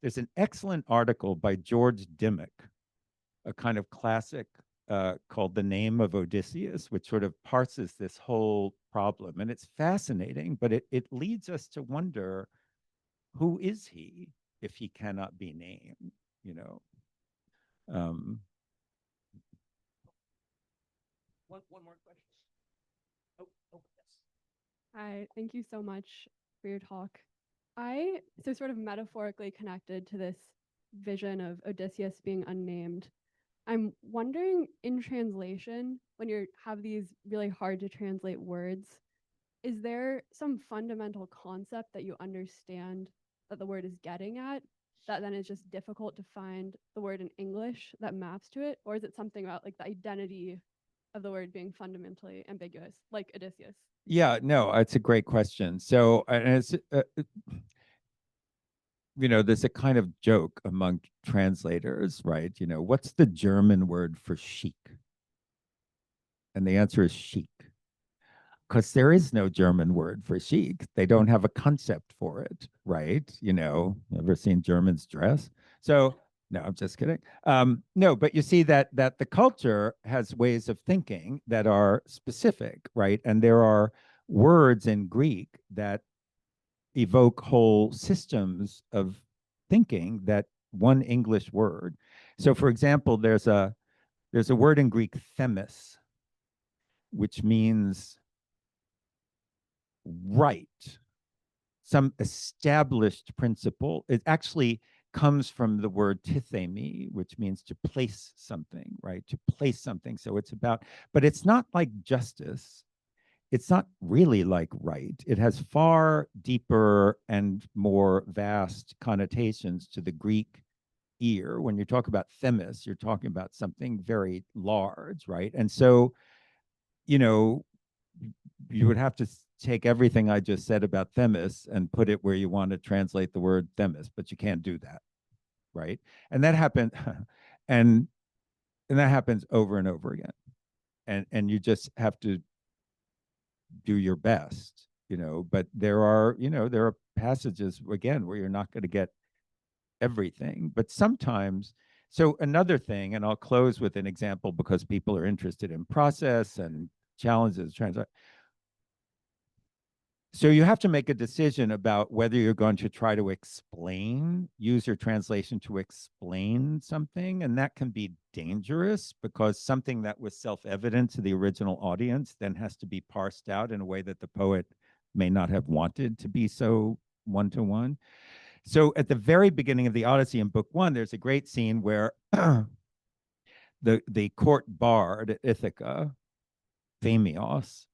There's an excellent article by George Dimmock, a kind of classic called The Name of Odysseus, which sort of parses this whole problem. And it's fascinating, but it leads us to wonder, who is he if he cannot be named, you know? One more question. Oh, yes. Hi, thank you so much for your talk. So sort of metaphorically connected to this vision of Odysseus being unnamed, I'm wondering in translation, when you have these really hard to translate words, is there some fundamental concept that you understand that the word is getting at that then is just difficult to find the word in English that maps to it? Or is it something about like the identity of the word being fundamentally ambiguous, like Odysseus? Yeah, no, it's a great question. So, and it's, you know, there's a kind of joke among translators, right? You know, what's the German word for chic? And the answer is chic, because there is no German word for chic. They don't have a concept for it, right? You know, ever seen Germans dress? So, no, I'm just kidding. No, but you see that the culture has ways of thinking that are specific, right? And there are words in Greek that evoke whole systems of thinking that one English word. So, for example, there's a word in Greek, themis, which means right, some established principle. It actually comes from the word tithemi, which means to place something, right? To place something. So it's about, but it's not like justice. It's not really like right. It has far deeper and more vast connotations to the Greek ear. When you talk about themis, you're talking about something very large, right? And so, you know, you would have to take everything I just said about themis and put it where you want to translate the word themis, but you can't do that, right? And that happened, and that happens over and over again. And you just have to do your best, you know. But there are, you know, there are passages again where you're not going to get everything, but sometimes. So another thing, and I'll close with an example because people are interested in process and challenges. So you have to make a decision about whether you're going to try to use your translation to explain something. And that can be dangerous because something that was self-evident to the original audience then has to be parsed out in a way that the poet may not have wanted to be so one-to-one. So at the very beginning of the Odyssey in Book 1, there's a great scene where the court bard at Ithaca, Phemios,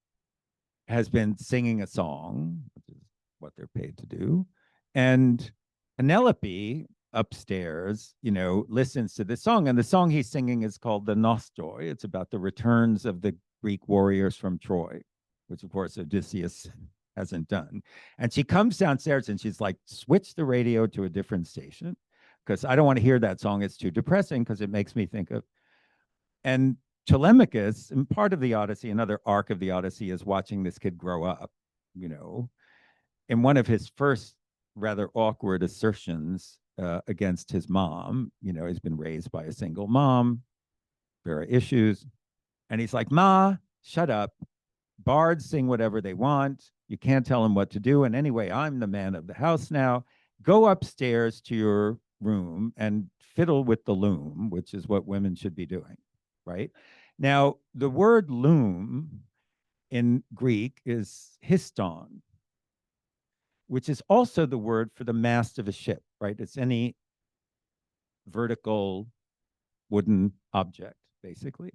has been singing a song, which is what they're paid to do. And Penelope upstairs, listens to this song. And the song he's singing is called the Nostoi. It's about the returns of the Greek warriors from Troy, which of course Odysseus hasn't done. And she comes downstairs and she's like, switch the radio to a different station because I don't want to hear that song. It's too depressing because it makes me think of. And Telemachus, and part of the Odyssey, another arc of the Odyssey, is watching this kid grow up, in one of his first rather awkward assertions against his mom. He's been raised by a single mom, there are issues. And he's like, Ma, shut up. Bards sing whatever they want. You can't tell them what to do. And anyway, I'm the man of the house now. Go upstairs to your room and fiddle with the loom, which is what women should be doing, right? Now, the word loom in Greek is histon, which is also the word for the mast of a ship, right? It's any vertical wooden object, basically.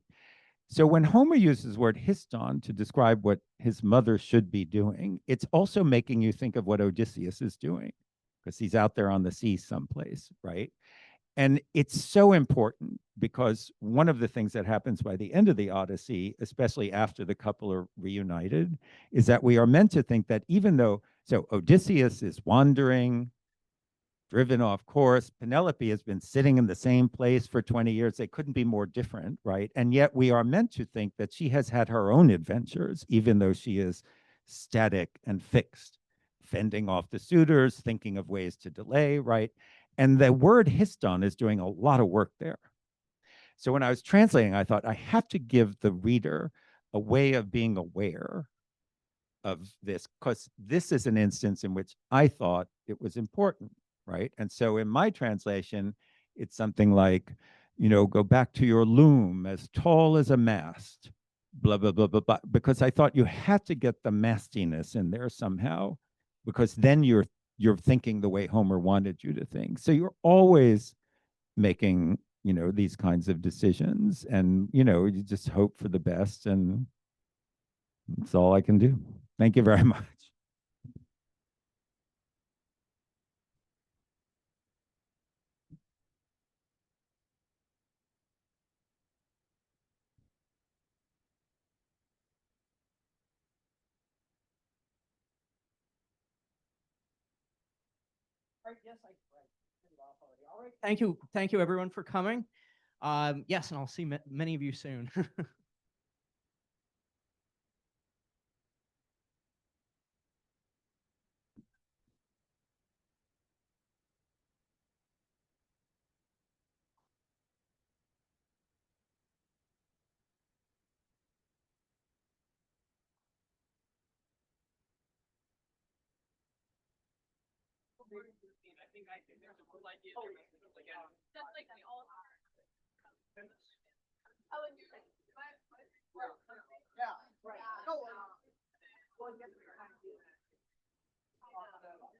So when Homer uses the word histon to describe what his mother should be doing, it's also making you think of what Odysseus is doing, because he's out there on the sea someplace, right? And it's so important because one of the things that happens by the end of the Odyssey, especially after the couple are reunited, is that we are meant to think that even though, so Odysseus is wandering, driven off course, Penelope has been sitting in the same place for 20 years. They couldn't be more different, right? And yet we are meant to think that she has had her own adventures, even though she is static and fixed, fending off the suitors, thinking of ways to delay, right? And the word histon is doing a lot of work there. So when I was translating, I thought I have to give the reader a way of being aware of this, because this is an instance in which I thought it was important, right? And so in my translation, it's something like, go back to your loom as tall as a mast, blah, blah, blah, blah, blah, because I thought you had to get the mastiness in there somehow, because then you're thinking the way Homer wanted you to think. So you're always making, these kinds of decisions, and, you just hope for the best, and that's all I can do. Thank you very much. Thank you everyone for coming. Yes, and I'll see many of you soon. I think there's a cool idea. Just like we all